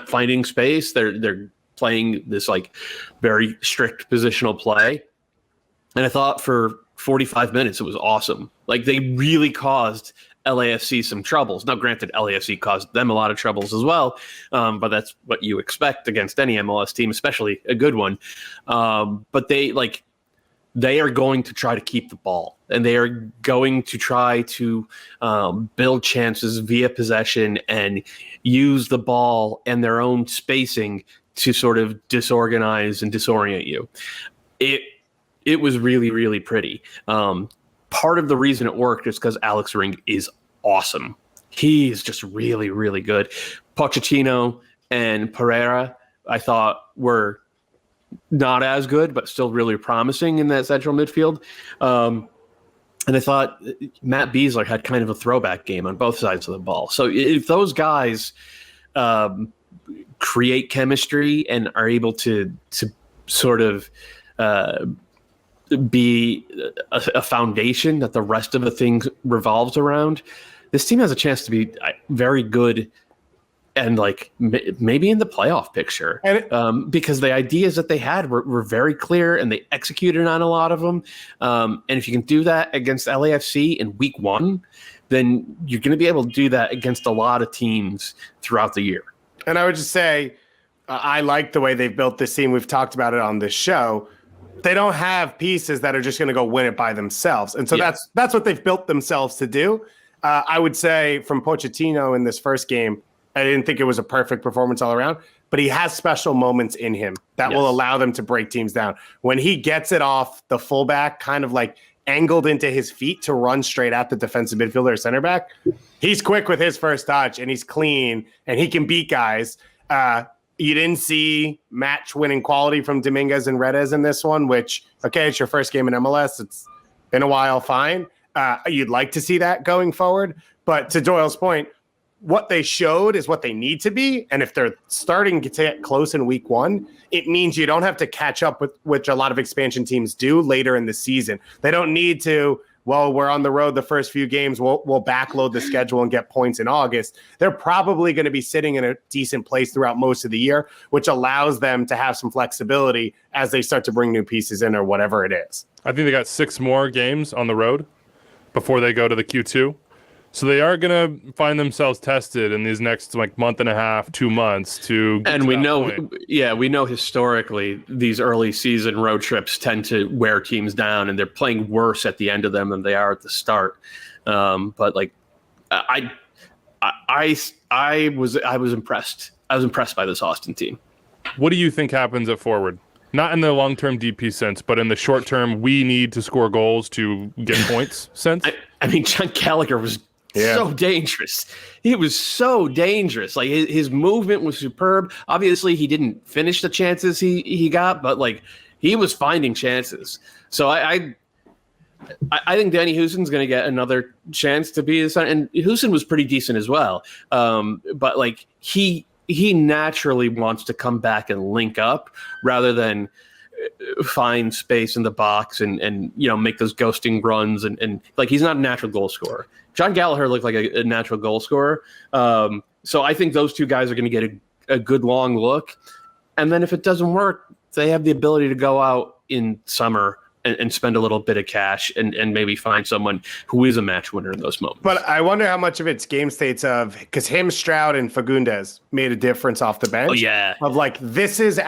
finding space. They're playing this like very strict positional play. And I thought for 45 minutes, it was awesome. Like, they really caused LAFC some troubles. Now, granted, LAFC caused them a lot of troubles as well, but that's what you expect against any MLS team, especially a good one. But they are going to try to keep the ball, and they are going to try to build chances via possession and use the ball and their own spacing to sort of disorganize and disorient you. It was really, really pretty. Part of the reason it worked is because Alex Ring is awesome. He's just really, really good. Pochettino and Pereira, I thought, were not as good, but still really promising in that central midfield. And I thought Matt Beasler had kind of a throwback game on both sides of the ball. So if those guys create chemistry and are able to sort of be a foundation that the rest of the thing revolves around, this team has a chance to be very good and like maybe in the playoff picture, because the ideas that they had were very clear and they executed on a lot of them. And if you can do that against LAFC in week one, then you're going to be able to do that against a lot of teams throughout the year. And I would just say, I like the way they've built this team. We've talked about it on this show. They don't have pieces that are just going to go win it by themselves. And so that's what they've built themselves to do. I would say from Pochettino in this first game, I didn't think it was a perfect performance all around, but he has special moments in him that will allow them to break teams down. When he gets it off the fullback, kind of like angled into his feet to run straight at the defensive midfielder or center back, He's quick with his first touch, and he's clean, and he can beat guys. You didn't see match-winning quality from Dominguez and Redes in this one, which, okay, it's your first game in MLS. It's been a while, fine. You'd like to see that going forward. But to Doyle's point, what they showed is what they need to be. And if they're starting to get close in week one, it means you don't have to catch up with which a lot of expansion teams do later in the season. They don't need to, well, we're on the road the first few games. We'll backload the schedule and get points in August. They're probably going to be sitting in a decent place throughout most of the year, which allows them to have some flexibility as they start to bring new pieces in or whatever it is. I think they got 6 more games on the road before they go to the Q2. So they are going to find themselves tested in these next month and a half, 2 months to get and to we that know, point. we know historically these early season road trips tend to wear teams down, and they're playing worse at the end of them than they are at the start. But I was impressed. I was impressed by this Austin team. What do you think happens at forward? Not in the long-term DP sense, but in the short-term, we need to score goals to get points sense. I mean, John Gallagher was so dangerous. He was so dangerous. Like his movement was superb. Obviously, he didn't finish the chances he got, but he was finding chances. So I think Danny Houston's going to get another chance to be the son. And Houston was pretty decent as well. But he naturally wants to come back and link up rather than find space in the box and make those ghosting runs and he's not a natural goal scorer. John Gallagher looked like a natural goal scorer. So I think those two guys are going to get a good long look. And then if it doesn't work, they have the ability to go out in summer and spend a little bit of cash and maybe find someone who is a match winner in those moments. But I wonder how much of it's game states because him, Stroud, and Fagundes made a difference off the bench. Oh, yeah. Of this is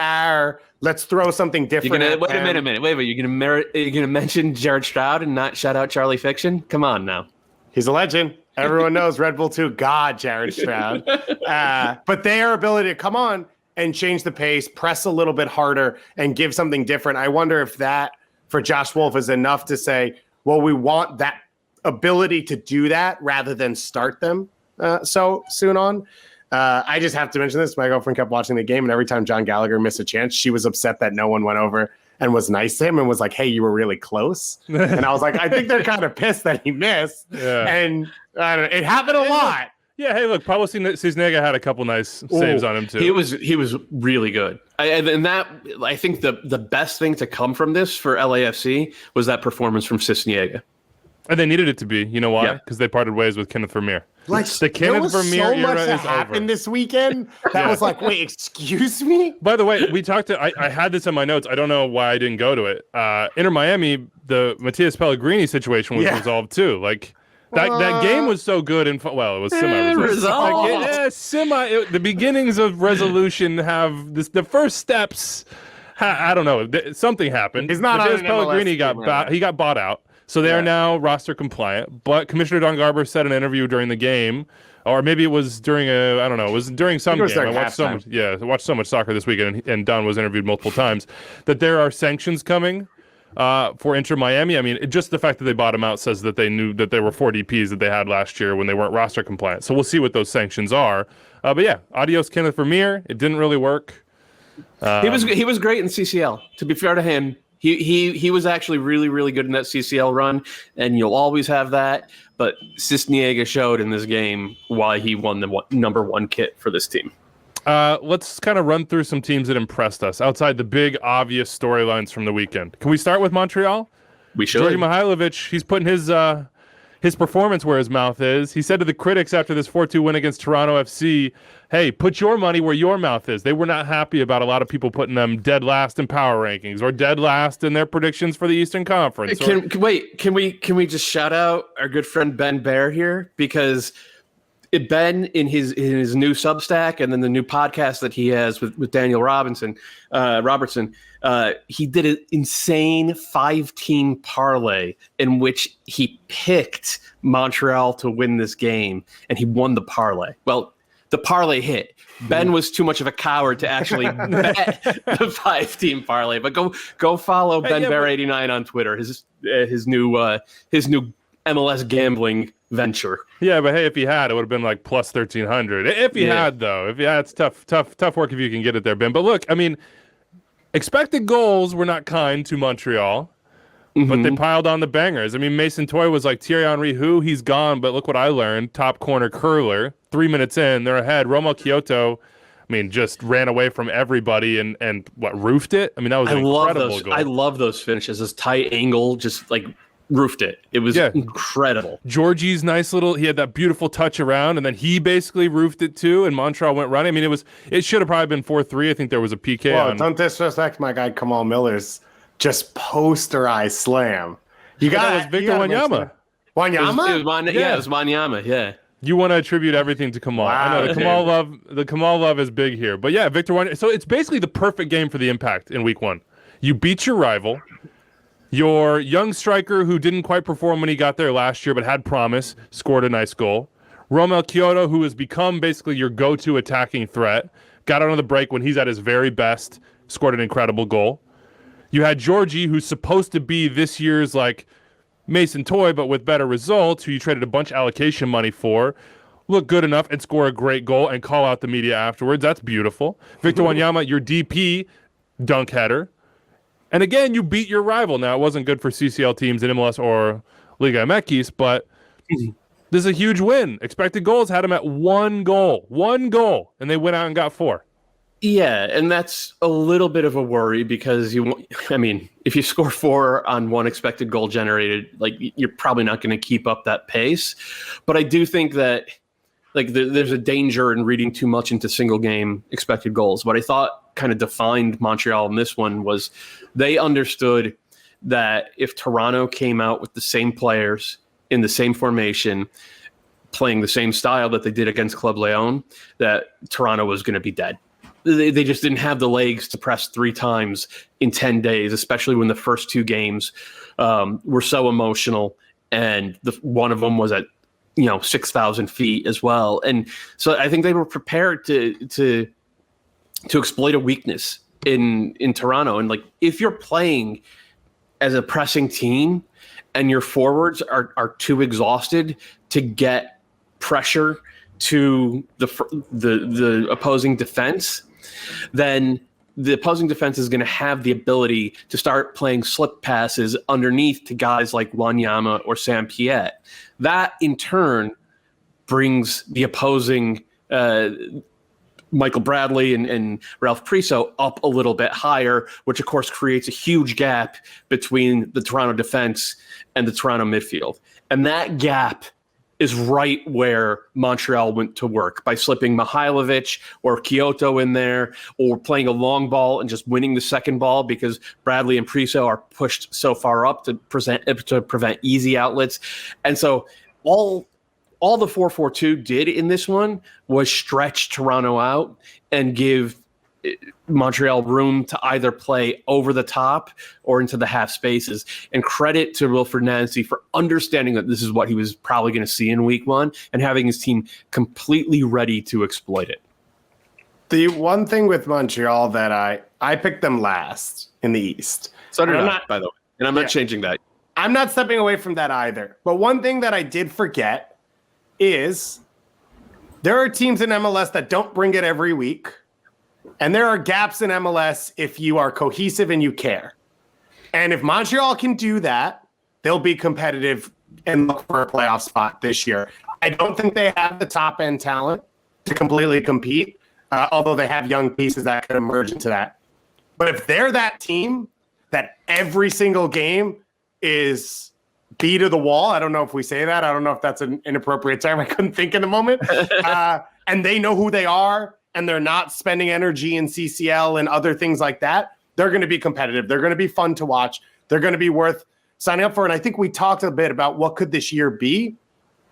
let's throw something different. Wait a minute. You're gonna mention Jared Stroud and not shout out Charlie Fiction? Come on now. He's a legend. Everyone knows Red Bull 2. God, Jared Stroud. But their ability to come on and change the pace, press a little bit harder, and give something different. I wonder if that, for Josh Wolf, is enough to say, well, we want that ability to do that rather than start them so soon on. I just have to mention this. My girlfriend kept watching the game, and every time John Gallagher missed a chance, she was upset that no one went over and was nice to him and was like, hey, you were really close. And I was like, I think they're kind of pissed that he missed. Yeah. And I don't know, it happened a lot. Yeah, hey, look, Pablo Cisnega had a couple nice saves on him, too. He was really good. I think the best thing to come from this for LAFC was that performance from Cisniega. And they needed it to be. You know why? Because they parted ways with Kenneth Vermeer. The Kenneth Vermeer era is happened this weekend. That was wait, excuse me? By the way, we talked to, I had this in my notes. I don't know why I didn't go to it. Inter Miami, the Matias Pellegrini situation was resolved too. That game was so good and it was semi-resolved. The beginnings of resolution have the first steps. I don't know. Something happened. He's not Matias on Pellegrini got bought out. So they are now roster compliant. But Commissioner Don Garber said in an interview during the game, or maybe it was during it was during some game. I watched so much soccer this weekend, and Don was interviewed multiple times, that there are sanctions coming for Inter Miami. I mean, just the fact that they bought him out says that they knew that there were 4 DPs that they had last year when they weren't roster compliant. So we'll see what those sanctions are. But yeah, adios Kenneth Vermeer. It didn't really work. He was great in CCL. To be fair to him, he was actually really, really good in that CCL run, and you'll always have that. But Cisniega showed in this game why he won the number 1 kit for this team. Let's kind of run through some teams that impressed us outside the big, obvious storylines from the weekend. Can we start with Montreal? We should. Georgi Mihailovic, he's putting his performance where his mouth is. He said to the critics after this 4-2 win against Toronto FC, hey, put your money where your mouth is. They were not happy about a lot of people putting them dead last in power rankings or dead last in their predictions for the Eastern Conference. Can we just shout out our good friend Ben Baer here? Because Ben, in his new Substack and then the new podcast that he has with Daniel Robertson, he did an insane 5-team parlay in which he picked Montreal to win this game, and he won the parlay. Well, the parlay hit. Ben was too much of a coward to actually bet the 5-team parlay. But go follow Ben Bear 89 on Twitter. His new MLS gambling venture. Yeah, but hey, if he had, it would have been like plus 1,300. If he had, though. If he had, it's tough work if you can get it there, Ben. But look, I mean, expected goals were not kind to Montreal, but they piled on the bangers. I mean, Mason Toye was like, Thierry Henry, he's gone, but look what I learned. Top corner curler. 3 minutes in, they're ahead. Romel Kyoto, I mean, just ran away from everybody and roofed it? I mean, that was an incredible goal. I love those finishes. This tight angle, just like roofed it. It was incredible. Georgie's nice little, he had that beautiful touch around, and then he basically roofed it too, and Montreal went running. I mean, it should have probably been 4-3. I think there was a PK on. Don't disrespect my guy Kamal Miller's just posterized slam. You got that was Victor Wanyama. Wanyama? It was Wanyama, yeah. You want to attribute everything to Kamal. Wow, I know the Kamal love is big here. But yeah, Victor Wanyama. So it's basically the perfect game for the Impact in week 1. You beat your rival. Your young striker who didn't quite perform when he got there last year but had promise, scored a nice goal. Romel Kyoto, who has become basically your go-to attacking threat, got out on the break when he's at his very best, scored an incredible goal. You had Georgie, who's supposed to be this year's like Mason Toye, but with better results, who you traded a bunch of allocation money for, look good enough and score a great goal and call out the media afterwards. That's beautiful. Victor Wanyama, your DP, dunk header. And again, you beat your rival. Now, it wasn't good for CCL teams in MLS or Liga MX, but this is a huge win. Expected goals had them at 1 goal, and they went out and got 4. Yeah, and that's a little bit of a worry because if you score 4 on 1 expected goal generated, like you're probably not going to keep up that pace. But I do think that there's a danger in reading too much into single game expected goals. What I thought kind of defined Montreal in this one was they understood that if Toronto came out with the same players in the same formation, playing the same style that they did against Club Leon, that Toronto was going to be dead. They just didn't have the legs to press 3 times in 10 days, especially when the first 2 games were so emotional. And one of them was at 6,000 feet as well. And so I think they were prepared to exploit a weakness in Toronto. And like, if you're playing as a pressing team and your forwards are too exhausted to get pressure to the opposing defense, then the opposing defense is going to have the ability to start playing slip passes underneath to guys like Wanyama or Sam Piet. That, in turn, brings the opposing Michael Bradley and Ralph Priso up a little bit higher, which, of course, creates a huge gap between the Toronto defense and the Toronto midfield. And that gap is right where Montreal went to work, by slipping Mihailovic or Kyoto in there, or playing a long ball and just winning the second ball because Bradley and Priso are pushed so far up to prevent easy outlets. And so all the 4-4-2 did in this one was stretch Toronto out and give Montreal room to either play over the top or into the half spaces. And credit to Wilfred Nancy for understanding that this is what he was probably going to see in week 1 and having his team completely ready to exploit it. The one thing with Montreal that I picked them last in the East. So did I, by the way. And I'm not changing that. I'm not stepping away from that either. But one thing that I did forget is there are teams in MLS that don't bring it every week. And there are gaps in MLS if you are cohesive and you care. And if Montreal can do that, they'll be competitive and look for a playoff spot this year. I don't think they have the top-end talent to completely compete, although they have young pieces that could emerge into that. But if they're that team that every single game is beat to the wall, I don't know if we say that. I don't know if that's an inappropriate term. I couldn't think in the moment. And they know who they are, and they're not spending energy in CCL and other things like that, they're going to be competitive. They're going to be fun to watch. They're going to be worth signing up for. And I think we talked a bit about what could this year be.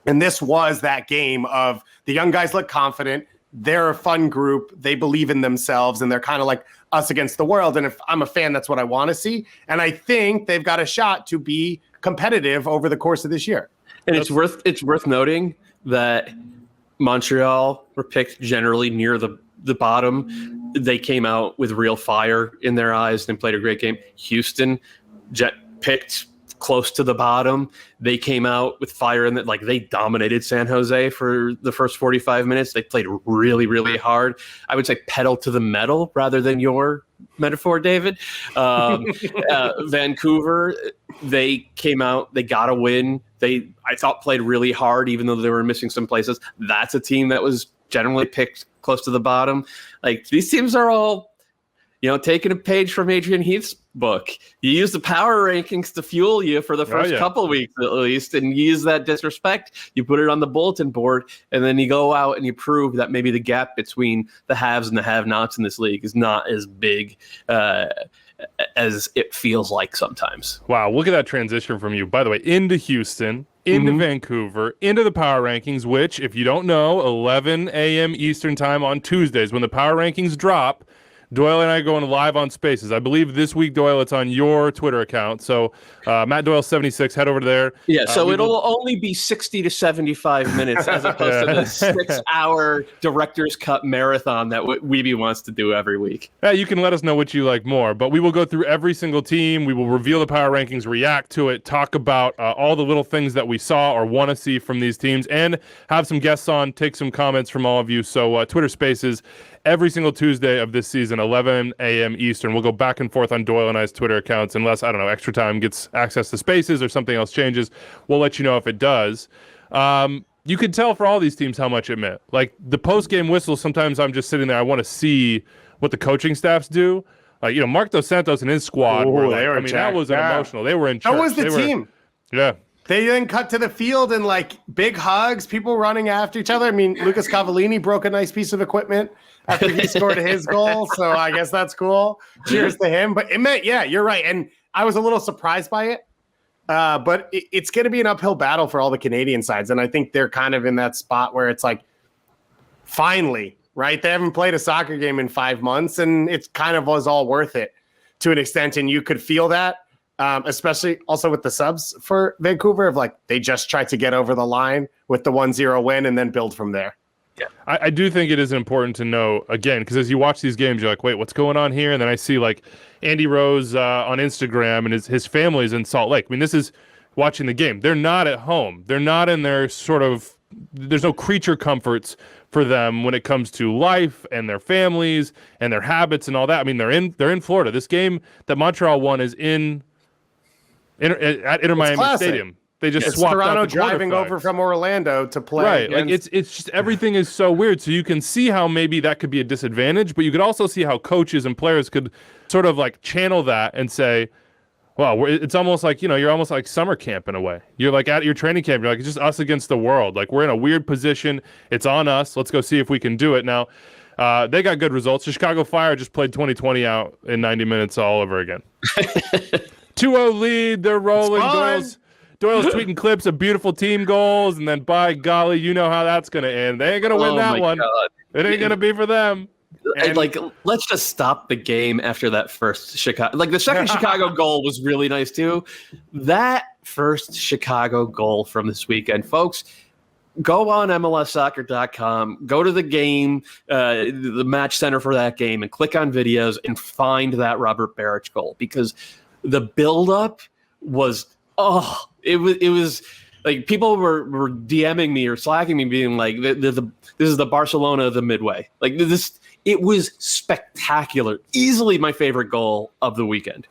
And this was that game of the young guys look confident. They're a fun group. They believe in themselves, and they're kind of like us against the world. And if I'm a fan, that's what I want to see. And I think they've got a shot to be competitive over the course of this year. And it's worth noting that Montreal were picked generally near the bottom. They came out with real fire in their eyes and played a great game. Houston picked close to the bottom. They came out with fire in that, like they dominated San Jose for the first 45 minutes. They played really, really hard. I would say pedal to the metal rather than your metaphor, David. Vancouver, they came out, they got a win. I thought played really hard, even though they were missing some places. That's a team that was generally picked close to the bottom. Like these teams are all, taking a page from Adrian Heath's book. You use the power rankings to fuel you for the first couple of weeks at least, and you use that disrespect. You put it on the bulletin board, and then you go out and you prove that maybe the gap between the haves and the have-nots in this league is not as big as it feels like sometimes. Wow, look at that transition from you. By the way, into Houston, into Vancouver, into the power rankings, which, if you don't know, 11 a.m. Eastern time on Tuesdays when the power rankings drop. Doyle and I are going live on Spaces. I believe this week, Doyle, it's on your Twitter account. So Matt Doyle 76, head over there. Yeah, so it'll only be 60 to 75 minutes as opposed to the 6-hour director's cut marathon that Weeby wants to do every week. Yeah, you can let us know what you like more, but we will go through every single team. We will reveal the power rankings, react to it, talk about all the little things that we saw or want to see from these teams, and have some guests on, take some comments from all of you. So Twitter Spaces every single Tuesday of this season, 11 a.m. Eastern. We'll go back and forth on Doyle and I's Twitter accounts unless, Extra Time gets access to Spaces or something else changes. We'll let you know if it does. You can tell for all these teams how much it meant. Like the post-game whistle, sometimes I'm just sitting there. I want to see what the coaching staffs do. Mark Dos Santos and his squad that was emotional. They were in church. That was the team. Yeah. They then cut to the field and big hugs, people running after each other. I mean, Lucas Cavallini broke a nice piece of equipment after he scored his goal. So I guess that's cool. Cheers to him. But it meant, you're right. And I was a little surprised by it. But it's going to be an uphill battle for all the Canadian sides. And I think they're kind of in that spot where it's like, finally, right? They haven't played a soccer game in 5 months, and it kind of was all worth it to an extent. And you could feel that. Especially also with the subs for Vancouver of they just tried to get over the line with the 1-0 win and then build from there. Yeah, I do think it is important to know, again, because as you watch these games, you're like, wait, what's going on here? And then I see Andy Rose on Instagram, and his family's in Salt Lake. I mean, this is watching the game. They're not at home. They're not in their there's no creature comforts for them when it comes to life and their families and their habits and all that. I mean, they're in Florida. This game that Montreal won is at Inter Miami Stadium. They just swapped Toronto out the driving over from Orlando to play. Right. It's just everything is so weird. So you can see how maybe that could be a disadvantage, but you could also see how coaches and players could sort of channel that and say, well, it's almost like, you're almost like summer camp in a way. You're at your training camp. You're it's just us against the world. We're in a weird position. It's on us. Let's go see if we can do it. Now, they got good results. The Chicago Fire just played 2020 out in 90 minutes all over again. 2-0 lead. They're rolling. Doyle's tweeting clips of beautiful team goals, and then by golly, you know how that's going to end. They ain't going to win that one. God. It ain't going to be for them. And let's just stop the game after that first Chicago. The second Chicago goal was really nice too. That first Chicago goal from this weekend, folks. Go on MLSsoccer.com, go to the game, the match center for that game, and click on videos and find that Robert Beric goal, because the buildup was, it was people were DMing me or slacking me, being like, this is the Barcelona of the Midway. It was spectacular. Easily my favorite goal of the weekend.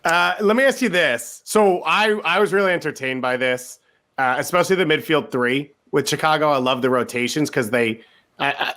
Let me ask you this. So I was really entertained by this, especially the midfield three with Chicago. I love the rotations because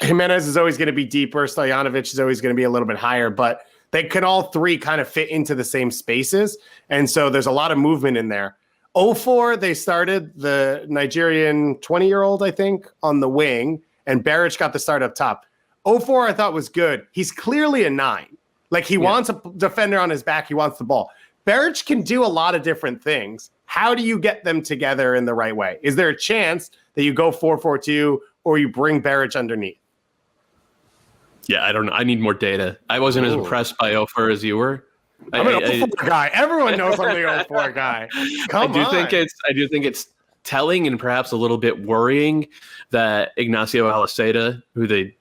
Jimenez is always going to be deeper. Stojanovic is always going to be a little bit higher, but they can all three kind of fit into the same spaces. And so there's a lot of movement in there. 0-4, they started the Nigerian 20-year-old, I think, on the wing, and Beric got the start up top. 0-4 I thought was good. He's clearly a 9. He wants a defender on his back. He wants the ball. Beric can do a lot of different things. How do you get them together in the right way? Is there a chance that you go 4-4-2 or you bring Beric underneath? Yeah, I don't know. I need more data. I wasn't as impressed by 0-4 as you were. I'm an 0-4 guy. Everyone knows I'm the 0-4 guy. I do think it's telling and perhaps a little bit worrying that Ignacio Aliceta, who they,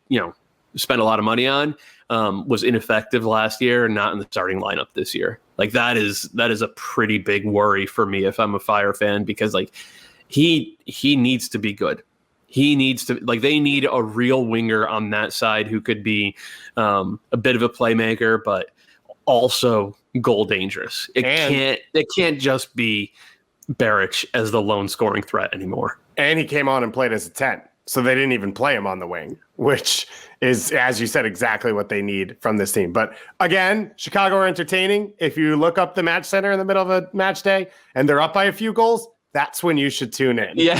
spent a lot of money on, was ineffective last year and not in the starting lineup this year. Like that is a pretty big worry for me if I'm a Fire fan, because like he needs to be good. He needs to, like, they need a real winger on that side who could be a bit of a playmaker, but also goal dangerous. It can't just be Beric as the lone scoring threat anymore. And he came on and played as a 10. So they didn't even play him on the wing, which is, as you said, exactly what they need from this team. But again, Chicago are entertaining. If you look up the match center in the middle of a match day and they're up by a few goals, that's when you should tune in. Yeah.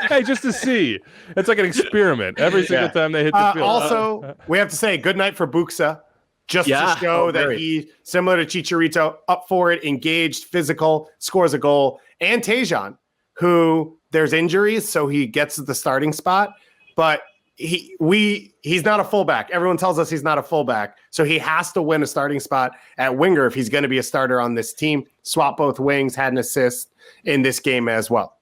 Hey, just to see. It's like an experiment every single time they hit the field. Also, we have to say good night for Buxa, just to show that he, similar to Chicharito, up for it, engaged, physical, scores a goal. And Tejan, who there's injuries, so he gets the starting spot, but he's not a fullback. Everyone tells us he's not a fullback, so he has to win a starting spot at winger if he's going to be a starter on this team. Swap both wings, had an assist in this game as well.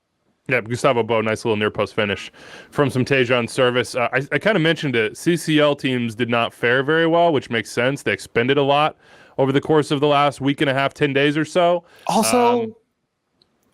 Yeah, Gustavo Bo, nice little near post finish from some Tejan service. I kind of mentioned it. CCL teams did not fare very well, which makes sense. They expended a lot over the course of the last week and a half, 10 days or so. Also,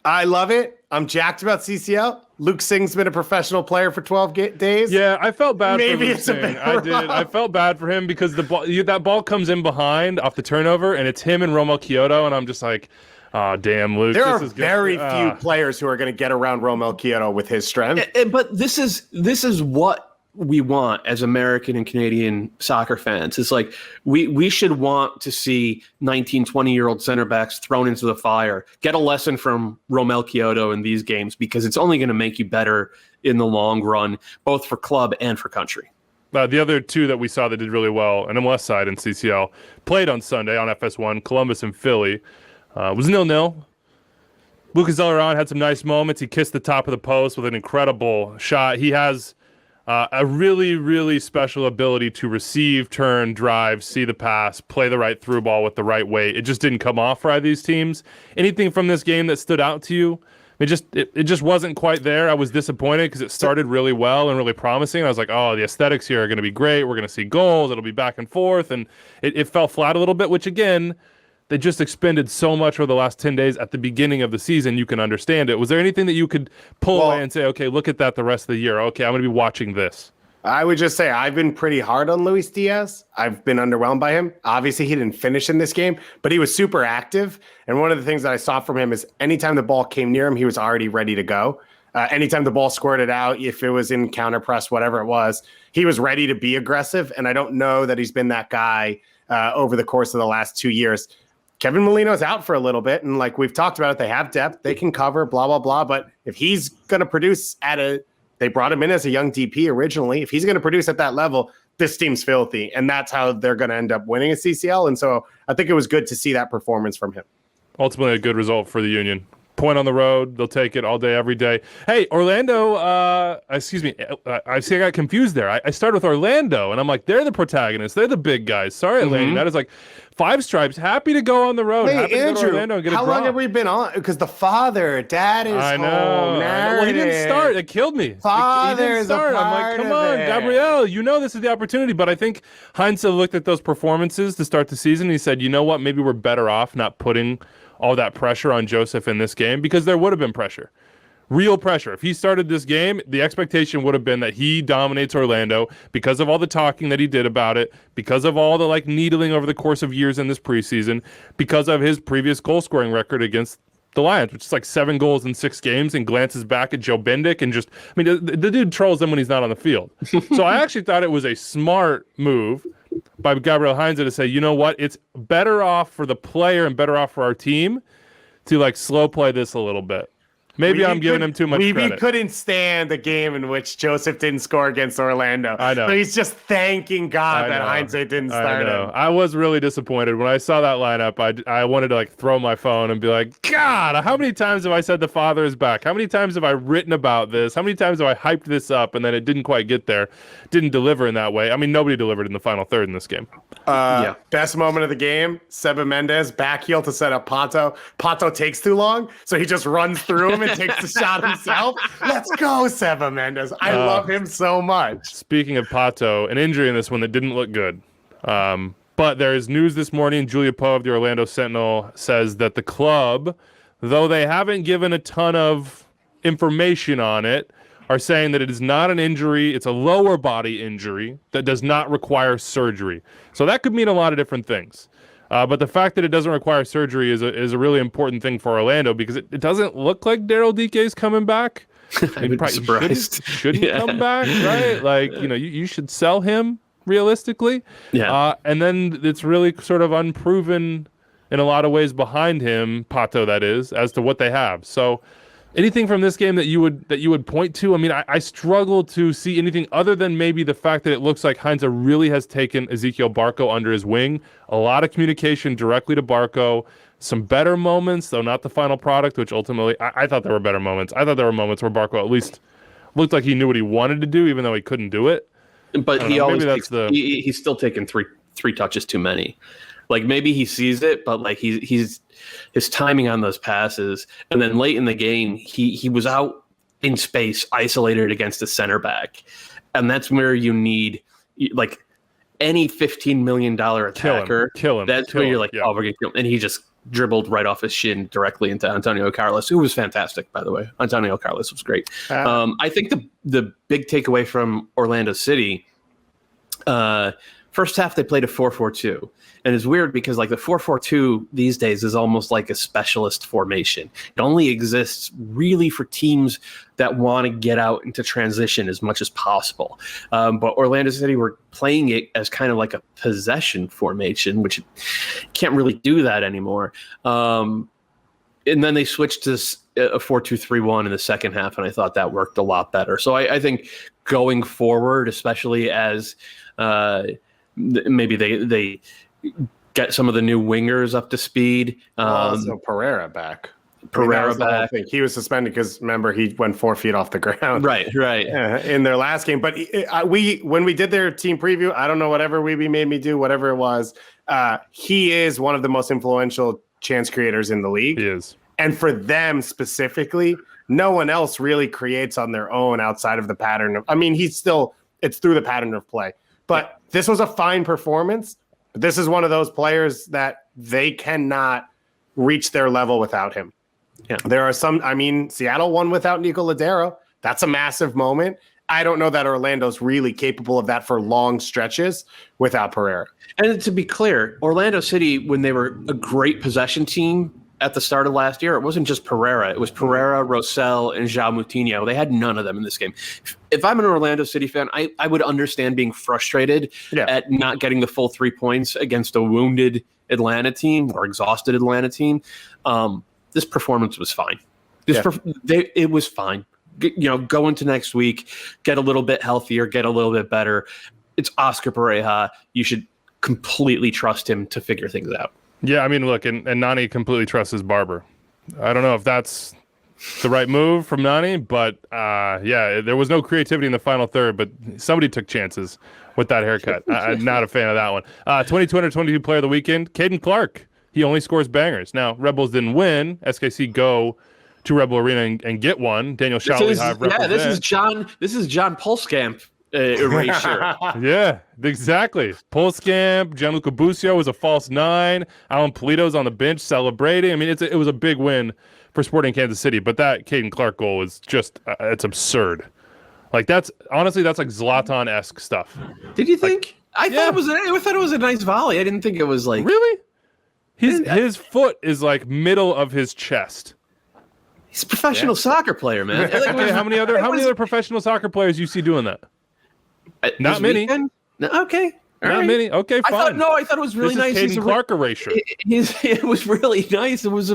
I love it. I'm jacked about CCL. Luke Singh's been a professional player for 12 days. Yeah, I felt bad for Maybe Luke it's a Singh. bit I did. I felt bad for him because the ball, that ball comes in behind off the turnover, and it's him and Romel Kyoto, and I'm just like, oh, damn, Luke. There this are is very few players who are going to get around Romel Kyoto with his strength. But this is what we want as American and Canadian soccer fans. It's like we should want to see 19, 20-year-old center backs thrown into the fire. Get a lesson from Romel Kyoto in these games, because it's only going to make you better in the long run, both for club and for country. The other two that we saw that did really well on MLS side in CCL played on Sunday on FS1, Columbus and Philly. Was 0-0. Lucas Zelleron had some nice moments. He kissed the top of the post with an incredible shot. He has a really, really special ability to receive, turn, drive, see the pass, play the right through ball with the right weight. It just didn't come off for either of these teams. Anything from this game that stood out to you? It just wasn't quite there. I was disappointed because it started really well and really promising. I was like, oh, the aesthetics here are going to be great. We're going to see goals. It'll be back and forth. And it fell flat a little bit, which, again, they just expended so much over the last 10 days at the beginning of the season. You can understand it. Was there anything that you could pull away and say, okay, look at that the rest of the year. Okay, I'm going to be watching this. I would just say I've been pretty hard on Luis Diaz. I've been underwhelmed by him. Obviously, he didn't finish in this game, but he was super active. And one of the things that I saw from him is anytime the ball came near him, he was already ready to go. Anytime the ball squirted out, if it was in counter press, whatever it was, he was ready to be aggressive. And I don't know that he's been that guy over the course of the last 2 years. Kevin Molino's out for a little bit, and like we've talked about it, they have depth, they can cover, blah, blah, blah. But if he's going to produce they brought him in as a young DP originally. If he's going to produce at that level, this team's filthy, and that's how they're going to end up winning a CCL. And so I think it was good to see that performance from him. Ultimately, a good result for the Union. Point on the road. They'll take it all day, every day. Hey, Orlando, excuse me. I see I got confused there. I started with Orlando, and I'm like, they're the protagonists. They're the big guys. Sorry, Atlanta. That is like Five Stripes. Happy to go on the road. Hey, happy Andrew, to go to Orlando and get how a draw. long have we been on? Because the dad is I know. home. Well, he didn't start. It killed me. He didn't start. I'm like, come on, Gabrielle. You know this is the opportunity. But I think Heinze looked at those performances to start the season. And he said, you know what? Maybe we're better off not putting all that pressure on Joseph in this game, because there would have been pressure. Real pressure. If he started this game, the expectation would have been that he dominates Orlando because of all the talking that he did about it, because of all the needling over the course of years in this preseason, because of his previous goal scoring record against the Lions, which is like 7 goals in 6 games, and glances back at Joe Bendick and just, I mean, the dude trolls them when he's not on the field. So I actually thought it was a smart move by Gabriel Heinze to say, you know what, it's better off for the player and better off for our team to slow play this a little bit. Maybe I'm giving him too much credit. We couldn't stand the game in which Joseph didn't score against Orlando. I know. So he's just thanking God that Heinze didn't start him. I was really disappointed. When I saw that lineup, I wanted to throw my phone and be like, God, how many times have I said the father is back? How many times have I written about this? How many times have I hyped this up and then it didn't quite get there? Didn't deliver in that way. I mean, nobody delivered in the final third in this game. Best moment of the game, Seba Mendez, back heel to set up Pato. Pato takes too long, so he just runs through him Pato takes the shot himself. Let's go, Seba Mendes. I love him so much. Speaking of Pato, an injury in this one that didn't look good. But there is news this morning. Julia Poe of the Orlando Sentinel says that the club, though they haven't given a ton of information on it, are saying that it is not an injury. It's a lower body injury that does not require surgery. So that could mean a lot of different things. But the fact that it doesn't require surgery is a really important thing for Orlando because it doesn't look like Daryl Dike's coming back. I'd be surprised. Shouldn't come back, right? Like, you should sell him realistically. Yeah. And then it's really sort of unproven in a lot of ways behind him, Pato, that is, as to what they have. So anything from this game that you would point to? I mean, I struggle to see anything other than maybe the fact that it looks like Heinze really has taken Ezequiel Barco under his wing. A lot of communication directly to Barco. Some better moments, though not the final product, which ultimately I thought there were better moments. I thought there were moments where Barco at least looked like he knew what he wanted to do, even though he couldn't do it. But he always he's still taking three touches too many. Like maybe he sees it, but like he's his timing on those passes, and then late in the game he was out in space, isolated against a center back, and that's where you need like any $15 million attacker. Kill him. That's where you're like, oh, we're gonna kill him, and he just dribbled right off his shin directly into Antonio Carlos, who was fantastic, by the way. Antonio Carlos was great. I think the big takeaway from Orlando City, first half they played a 4-4-2. And it's weird because like the 4-4-2 these days is almost like a specialist formation. It only exists really for teams that want to get out into transition as much as possible. But Orlando City were playing it as kind of like a possession formation, which can't really do that anymore. And then they switched to a 4-2-3-1 in the second half, and I thought that worked a lot better. So I think going forward, especially as maybe they get some of the new wingers up to speed. Also Pereira back. Pereira back. He was suspended because remember he went 4 feet off the ground. Right. In their last game. But when we did their team preview, I don't know, whatever Weeby made me do, whatever it was, he is one of the most influential chance creators in the league. He is. And for them specifically, no one else really creates on their own outside of the pattern. It's through the pattern of play. But this was a fine performance. But this is one of those players that they cannot reach their level without him. Yeah. There are Seattle won without Nico Ladero. That's a massive moment. I don't know that Orlando's really capable of that for long stretches without Pereira. And to be clear, Orlando City, when they were a great possession team at the start of last year, it wasn't just Pereira. It was Pereira, Rosell, and João Moutinho. They had none of them in this game. If I'm an Orlando City fan, I would understand being frustrated at not getting the full 3 points against a wounded Atlanta team or exhausted Atlanta team. This performance was fine. It was fine. Go into next week, get a little bit healthier, get a little bit better. It's Oscar Pareja. You should completely trust him to figure things out. Yeah, I mean, look, and Nani completely trusts his barber. I don't know if that's the right move from Nani, but there was no creativity in the final third, but somebody took chances with that haircut. I'm not a fan of that one. 2222 player of the weekend, Caden Clark. He only scores bangers. Now, Rebels didn't win. SKC go to Rebel Arena and get one. Daniel Shawley. This is John Polskamp. Erasure. Yeah, exactly. Polskamp, Gianluca Busio was a false 9. Alan Polito's on the bench celebrating. I mean, it was a big win for Sporting Kansas City, but that Caden Clark goal was just it's absurd. Like that's like Zlatan-esque stuff. Did you think? I thought it was a nice volley. I didn't think it was like really. His foot is like middle of his chest. He's a professional soccer player, man. Okay, how many other professional soccer players you see doing that? Not many. No, okay. Not many. Okay, fine. I thought it was really nice. Caden Clark erasure. It was really nice. It was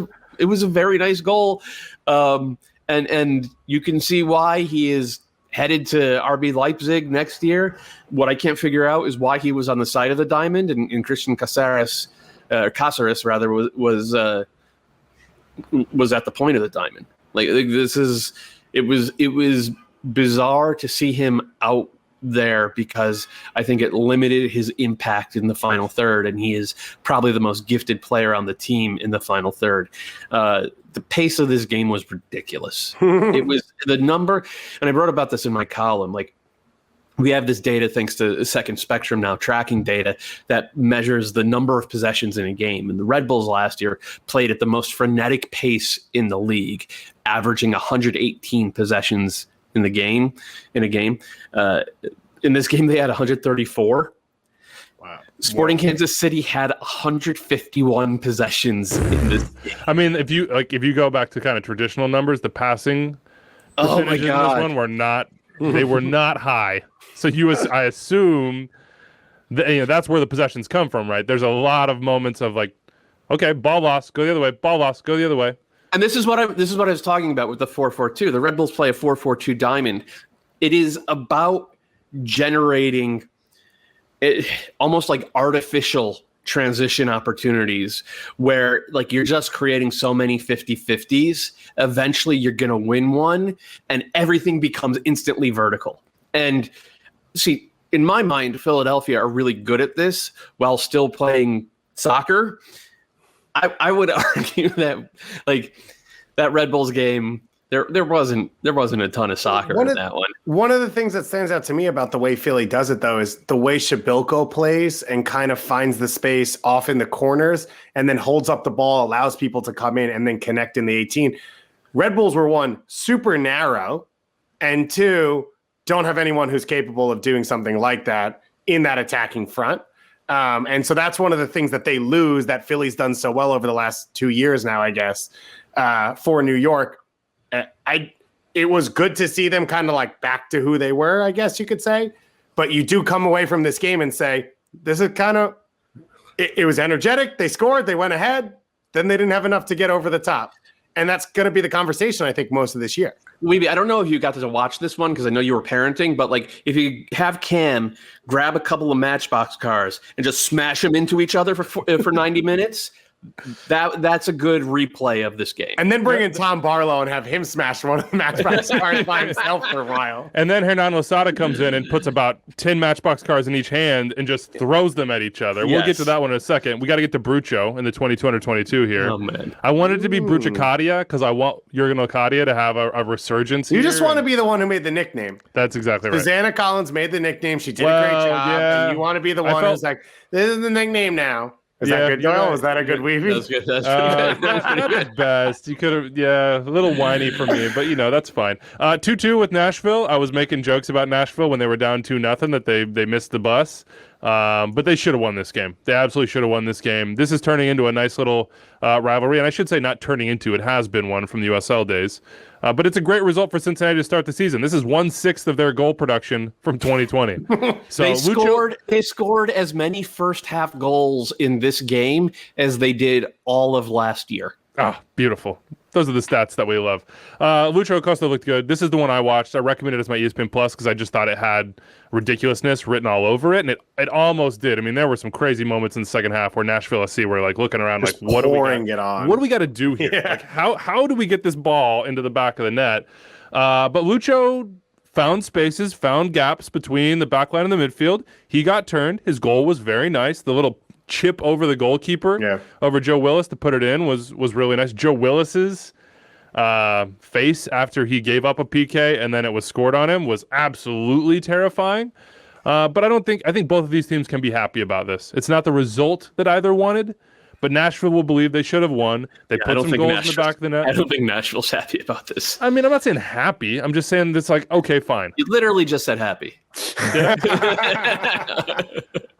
a very nice goal, and you can see why he is headed to RB Leipzig next year. What I can't figure out is why he was on the side of the diamond, and Christian Cáceres was at the point of the diamond. It was bizarre to see him out there because I think it limited his impact in the final third, and he is probably the most gifted player on the team in the final third. The pace of this game was ridiculous. It was the number, and I wrote about this in my column, like, we have this data, thanks to Second Spectrum now, tracking data that measures the number of possessions in a game. And the Red Bulls last year played at the most frenetic pace in the league, averaging 118 possessions in a game. In this game, they had 134. Wow. Sporting Kansas City had 151 possessions in this game. I mean, if you go back to kind of traditional numbers, the passing percentages in this one were not. They were not high. So I assume that, that's where the possessions come from, right? There's a lot of moments of like, okay, ball lost, go the other way. Ball lost, go the other way. And this is what I was talking about with the 4-4-2. The Red Bulls play a 4-4-2 diamond. It is about generating almost like artificial transition opportunities where like you're just creating so many 50-50s. Eventually you're going to win one and everything becomes instantly vertical. And see, in my mind, Philadelphia are really good at this while still playing soccer. I would argue that like that Red Bulls game, there wasn't a ton of soccer in that one. One of the things that stands out to me about the way Philly does it, though, is the way Shabilko plays and kind of finds the space off in the corners and then holds up the ball, allows people to come in and then connect in the 18. Red Bulls were, one, super narrow, and two, don't have anyone who's capable of doing something like that in that attacking front. And so that's one of the things that they lose that Philly's done so well over the last 2 years now, I guess, for New York. It was good to see them kind of like back to who they were, I guess you could say. But you do come away from this game and say, this is kind of, it was energetic. They scored, they went ahead. Then they didn't have enough to get over the top. And that's going to be the conversation, I think, most of this year. Weeby, I don't know if you got to watch this one because I know you were parenting, but like if you have Cam grab a couple of Matchbox cars and just smash them into each other for 90 minutes, that's a good replay of this game. And then bring in Tom Barlow and have him smash one of the Matchbox cars by himself for a while. And then Hernan Losada comes in and puts about 10 Matchbox cars in each hand and just throws them at each other. Yes. We'll get to that one in a second. We got to get to Brucho in the 22 here. Oh, man. I wanted to be Brucicadia because I want Jurgen Locadia to have a resurgence here. You just want to be the one who made the nickname. That's exactly right. Susanna Collins made the nickname. She did a great job. Yeah. And you want to be the one who's like, this is the nickname now. Is that good, Doyle? Was that a good weaving? That's good. That's not the best. You could have, a little whiny for me, but that's fine. 2-2 with Nashville. I was making jokes about Nashville when they were down 2-0 that they missed the bus. But they should have won this game. They absolutely should have won this game. This is turning into a nice little rivalry, and I should say not turning into, it has been one from the USL days. But it's a great result for Cincinnati to start the season. This is 1/6 of their goal production from 2020. So they scored as many first half goals in this game as they did all of last year. Ah, beautiful. Those are the stats that we love. Lucho Acosta looked good. This is the one I watched. I recommended it as my ESPN Plus because I just thought it had ridiculousness written all over it, and it almost did. I mean, there were some crazy moments in the second half where Nashville SC were like looking around just like, what do we got to do here? Yeah. Like, how do we get this ball into the back of the net? But Lucho found spaces, found gaps between the back line and the midfield. He got turned. His goal was very nice. The little chip over the goalkeeper over Joe Willis to put it in was really nice. Joe Willis's face after he gave up a PK and then it was scored on him was absolutely terrifying. But I think both of these teams can be happy about this. It's not the result that either wanted, but Nashville will believe they should have won. They put some goals in the back of the net. I don't think Nashville's happy about this. I mean, I'm not saying happy. I'm just saying it's like, okay, fine. You literally just said happy.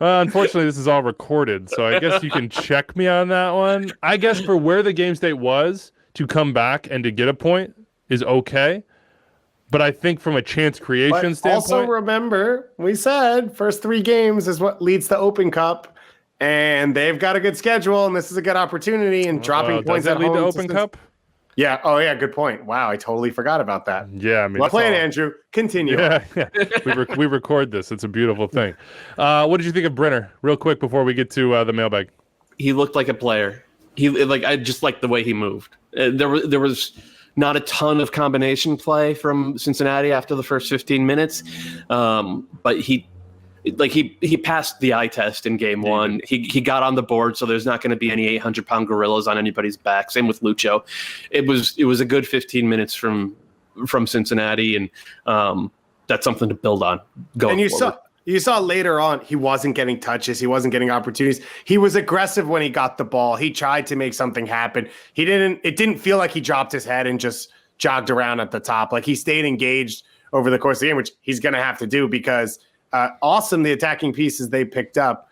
Unfortunately, this is all recorded, so I guess you can check me on that one. I guess for where the game state was, to come back and to get a point is okay. But I think from a chance creation standpoint... Also remember, we said first 3 games is what leads to Open Cup, and they've got a good schedule, and this is a good opportunity, and dropping points at home. Does that lead to Open Cup? Yeah. Oh, yeah. Good point. Wow. I totally forgot about that. Yeah. I mean, well played, Andrew. Continue. Yeah. We record this. It's a beautiful thing. What did you think of Brenner, real quick, before we get to the mailbag? He looked like a player. I just liked the way he moved. There was Not a ton of combination play from Cincinnati after the first 15 minutes, but he passed the eye test in game one. He got on the board, so there's not going to be any 800-pound gorillas on anybody's back. Same with Lucho. It was a good 15 minutes from Cincinnati, and that's something to build on going forward. You saw later on, he wasn't getting touches. He wasn't getting opportunities. He was aggressive when he got the ball. He tried to make something happen. It didn't feel like he dropped his head and just jogged around at the top. Like, he stayed engaged over the course of the game, which he's going to have to do because awesome, the attacking pieces they picked up.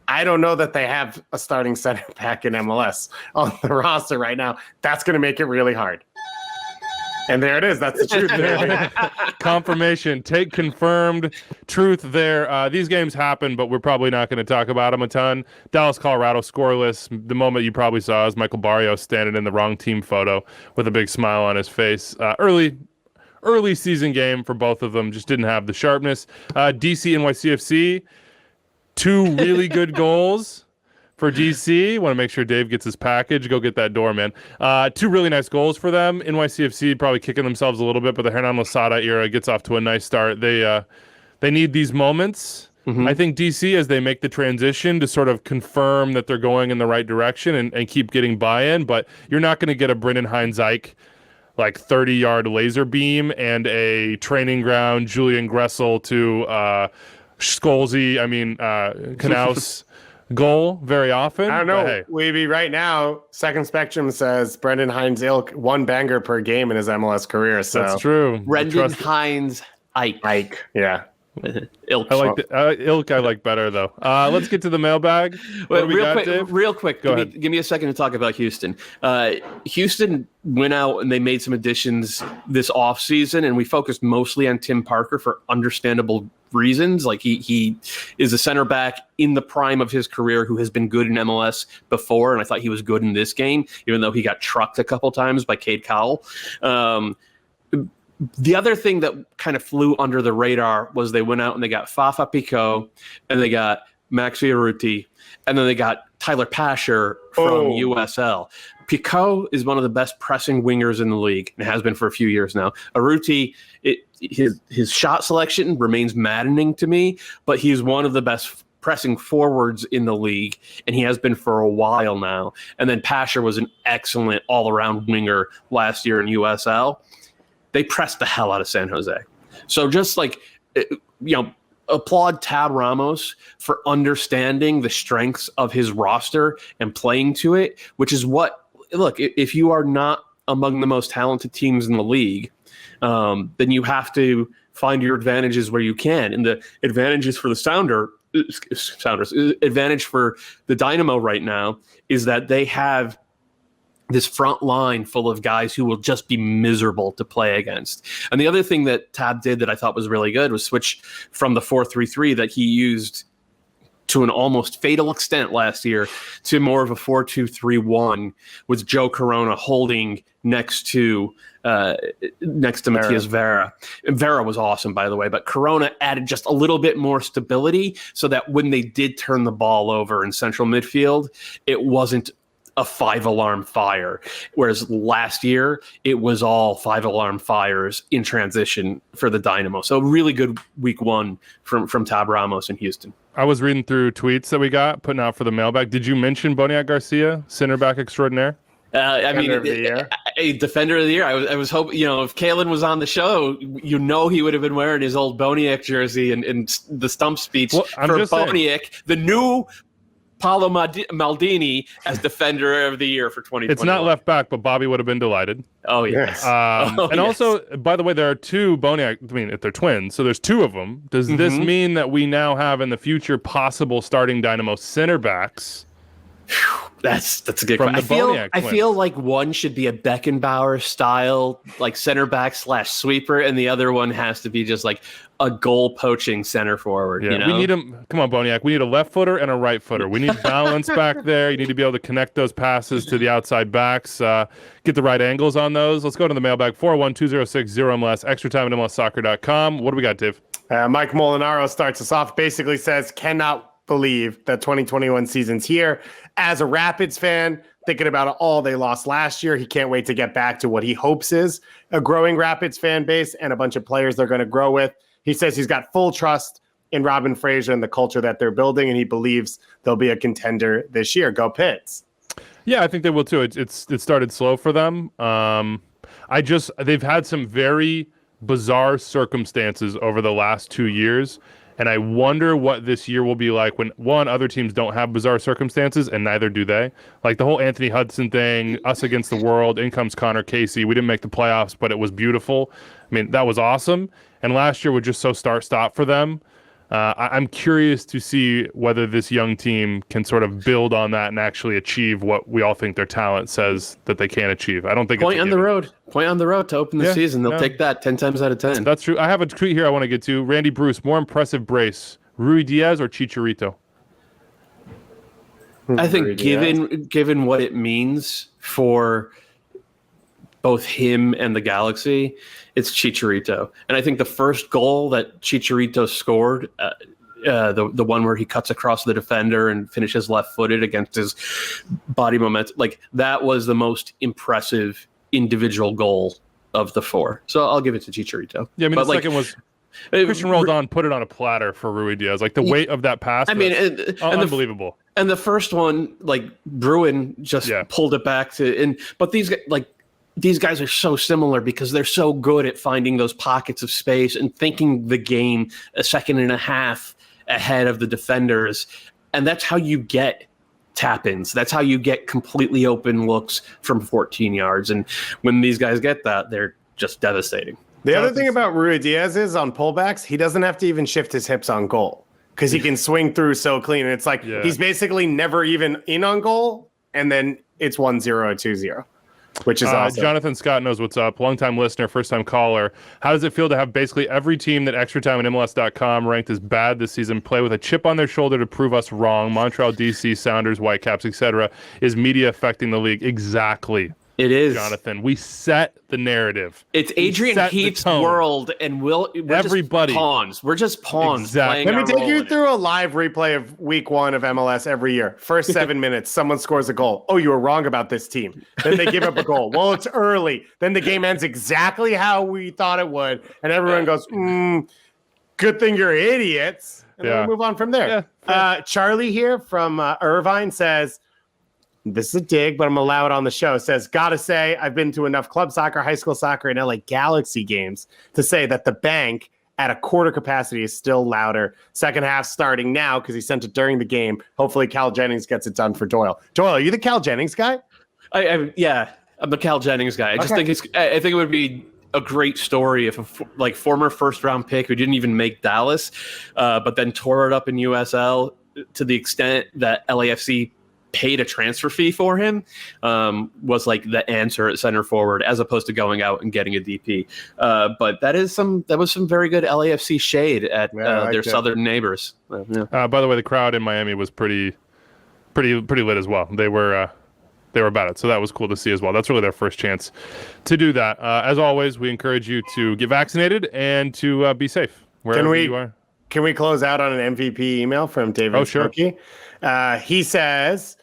I don't know that they have a starting center back in MLS on the roster right now. That's going to make it really hard. And there it is. That's the truth there. Confirmation. Take confirmed truth there. These games happen, but we're probably not going to talk about them a ton. Dallas, Colorado, scoreless. The moment you probably saw is Michael Barrios standing in the wrong team photo with a big smile on his face. Early season game for both of them. Just didn't have the sharpness. DC NYCFC, 2 really good goals for DC. Want to make sure Dave gets his package. Go get that door, man. 2 really nice goals for them. NYCFC probably kicking themselves a little bit, but the Hernan Losada era gets off to a nice start. They need these moments. Mm-hmm. I think DC, as they make the transition, to sort of confirm that they're going in the right direction and keep getting buy-in, but you're not going to get a Brendan Hines-Ike like 30-yard laser beam and a training ground Julian Gressel to Knaus goal very often. I don't know. Hey. Weeby, right now, Second Spectrum says Brendan Hines-Ilk 1 banger per game in his MLS career. So that's true. Brendan Hines-Ike. Yeah. Ilk. I like Ilk. I like better though. Let's get to the mailbag. Real quick. Give me a second to talk about Houston. Houston went out and they made some additions this offseason, and we focused mostly on Tim Parker for understandable reasons. Like he is a center back in the prime of his career who has been good in MLS before, and I thought he was good in this game, even though he got trucked a couple times by Cade Cowell. The other thing that kind of flew under the radar was they went out and they got Fafa Picault, and they got Maxi Urruti, and then they got Tyler Pasher from USL. Picault is one of the best pressing wingers in the league, and has been for a few years now. Urruti, his shot selection remains maddening to me, but he's one of the best pressing forwards in the league, and he has been for a while now. And then Pasher was an excellent all-around winger last year in USL. They pressed the hell out of San Jose. So just applaud Tab Ramos for understanding the strengths of his roster and playing to it, which is if you are not among the most talented teams in the league, then you have to find your advantages where you can. And the advantages for the advantage for the Dynamo right now is that they have this front line full of guys who will just be miserable to play against. And the other thing that Tab did that I thought was really good was switch from the 4-3-3 that he used to an almost fatal extent last year to more of a 4-2-3-1 with Joe Corona holding next to Matias Vera. And Vera was awesome, by the way, but Corona added just a little bit more stability so that when they did turn the ball over in central midfield, it wasn't a 5-alarm fire, whereas last year it was all 5-alarm fires in transition for the Dynamo. So really good week 1 from Tab Ramos in Houston. I was reading through tweets that we got putting out for the mailbag. Did you mention Boniek Garcia, center back extraordinaire? Defender of the year. A defender of the year. I was hoping, if Kalen was on the show, he would have been wearing his old Boniek jersey and the stump speech for Boniek, the new Paolo Maldini as defender of the year for 2021. It's not left back, but Bobby would have been delighted. Oh, yes. Also, by the way, there are 2 Boniek. If they're twins, so there's 2 of them. Does this mean that we now have in the future possible starting Dynamo center backs? That's a good question. I feel like one should be a Beckenbauer style, like center back / sweeper, and the other one has to be just like a goal poaching center forward. Yeah, we need him. Come on, Boniek. We need a left footer and a right footer. We need balance back there. You need to be able to connect those passes to the outside backs, get the right angles on those. Let's go to the mailbag 401-206-0MLS, extra time at MLSsoccer.com. What do we got, Dave? Mike Molinaro starts us off, basically says, cannot believe that 2021 season's here. As a Rapids fan, thinking about all they lost last year, he can't wait to get back to what he hopes is a growing Rapids fan base and a bunch of players they're going to grow with. He says he's got full trust in Robin Fraser and the culture that they're building, and he believes they'll be a contender this year. Go Pits. Yeah, I think they will too. It started slow for them. They've had some very bizarre circumstances over the last 2 years, and I wonder what this year will be like when, one, other teams don't have bizarre circumstances, and neither do they. Like the whole Anthony Hudson thing, us against the world, in comes Connor Casey. We didn't make the playoffs, but it was beautiful. I mean, that was awesome. And last year was just so start-stop for them. I'm curious to see whether this young team can sort of build on that and actually achieve what we all think their talent says that they can achieve. I don't think Point on the road to open the season. They'll take that 10 times out of 10. That's true. I have a tweet here I want to get to. Randy Bruce, more impressive brace, Rui Diaz or Chicharito? I think given what it means for both him and the Galaxy, it's Chicharito. And I think the first goal that Chicharito scored, the one where he cuts across the defender and finishes left-footed against his body momentum, like that was the most impressive individual goal of the four. So I'll give it to Chicharito. Yeah, I mean, the second was Christian Roldan put it on a platter for Rui Diaz. Like the weight of that pass, unbelievable. And the first one, like Bruin just pulled it back but these guys are so similar because they're so good at finding those pockets of space and thinking the game a second and a half ahead of the defenders. And that's how you get tap-ins. That's how you get completely open looks from 14 yards. And when these guys get that, they're just devastating. The other thing about Rui Diaz is on pullbacks, he doesn't have to even shift his hips on goal because he can swing through so clean. And it's like he's basically never even in on goal, and then it's 1-0 or 2-0. Which is awesome. Jonathan Scott knows what's up. Longtime listener, first-time caller. How does it feel to have basically every team that Extra Time and MLS.com ranked as bad this season play with a chip on their shoulder to prove us wrong? Montreal, DC, Sounders, Whitecaps, etc. Is media affecting the league? Exactly. It is, Jonathan. We set the narrative. It's Adrian Heath's world, and we're everybody just pawns. We're just pawns. Exactly. Let me take you through a live replay of week 1 of MLS every year. First 7 minutes, someone scores a goal. Oh, you were wrong about this team. Then they give up a goal. Well, it's early. Then the game ends exactly how we thought it would, and everyone goes, "Good thing you're idiots." And then we move on from there. Charlie here from Irvine says, this is a dig, but I'm allowed on the show. Says, gotta say, I've been to enough club soccer, high school soccer, and LA Galaxy games to say that the bank at a quarter capacity is still louder. Second half starting now because he sent it during the game. Hopefully Cal Jennings gets it done for Doyle. Doyle, are you the Cal Jennings guy? I'm the Cal Jennings guy. I think it would be a great story if a former first round pick who didn't even make Dallas, but then tore it up in USL to the extent that LAFC paid a transfer fee for him, was like the answer at center forward as opposed to going out and getting a DP. But that was some very good LAFC shade at their southern neighbors. By the way, the crowd in Miami was pretty lit as well. They were about it, so that was cool to see as well. That's really their first chance to do that. As always, we encourage you to get vaccinated and to be safe wherever you are. Can we close out on an MVP email from David? Oh, sure. He says,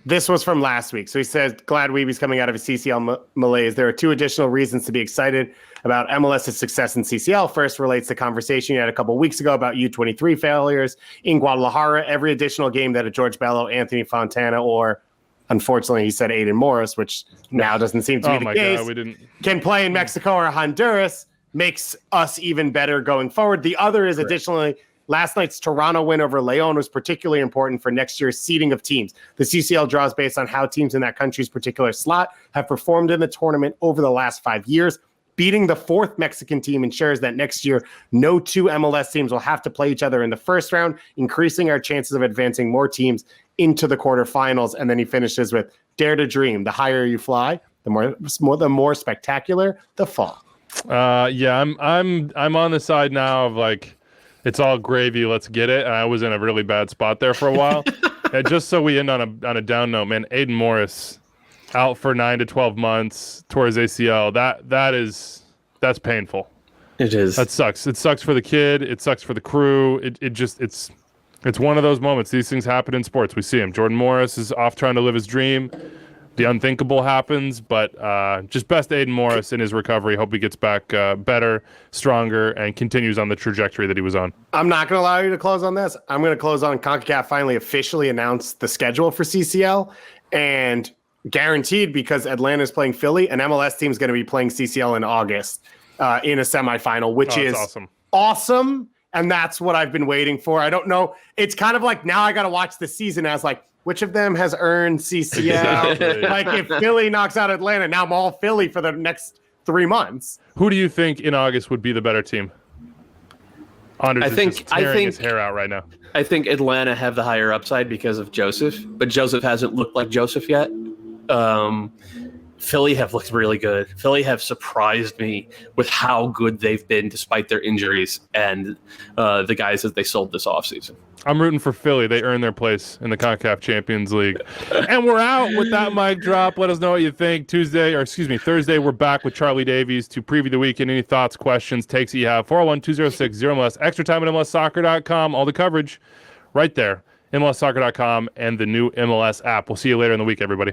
this was from last week. So he says, glad Weeby's coming out of his CCL malaise. There are 2 additional reasons to be excited about MLS's success in CCL. First relates to conversation you had a couple weeks ago about U23 failures in Guadalajara. Every additional game that a George Bello, Anthony Fontana, or unfortunately he said Aiden Morris, which now doesn't seem to be the case, can play in Mexico or Honduras makes us even better going forward. The other is additionally, last night's Toronto win over Leon was particularly important for next year's seeding of teams. The CCL draws based on how teams in that country's particular slot have performed in the tournament over the last 5 years. Beating the 4th Mexican team ensures that next year, no 2 MLS teams will have to play each other in the first round, increasing our chances of advancing more teams into the quarterfinals. And then he finishes with, dare to dream. The higher you fly, the more spectacular the fall. I'm on the side now of like, it's all gravy, let's get it. And I was in a really bad spot there for a while. And just so we end on a down note, man, Aiden Morris out for 9 to 12 months towards ACL. That's painful. It is. That sucks. It sucks for the kid. It sucks for the crew. It's It's one of those moments. These things happen in sports. We see him. Jordan Morris is off trying to live his dream. The unthinkable happens, but just best Aiden Morris in his recovery. Hope he gets back better, stronger, and continues on the trajectory that he was on. I'm not going to allow you to close on this. I'm going to close on CONCACAF finally officially announced the schedule for CCL, and guaranteed, because Atlanta's playing Philly, an MLS team is going to be playing CCL in August in a semifinal, which is awesome. And that's what I've been waiting for. I don't know. It's kind of like now I got to watch the season as like, which of them has earned CCL? Exactly. Like if Philly knocks out Atlanta, now I'm all Philly for the next 3 months. Who do you think in August would be the better team? Anders I think is just tearing his hair out right now. I think Atlanta have the higher upside because of Joseph, but Joseph hasn't looked like Joseph yet. Philly have looked really good. Philly have surprised me with how good they've been despite their injuries and the guys that they sold this offseason. I'm rooting for Philly. They earned their place in the CONCACAF Champions League. And we're out with that mic drop. Let us know what you think. Thursday, we're back with Charlie Davies to preview the weekend. Any thoughts, questions, takes that you have. 401-206-0MLS. Extra time at MLSsoccer.com. All the coverage right there. MLSsoccer.com and the new MLS app. We'll see you later in the week, everybody.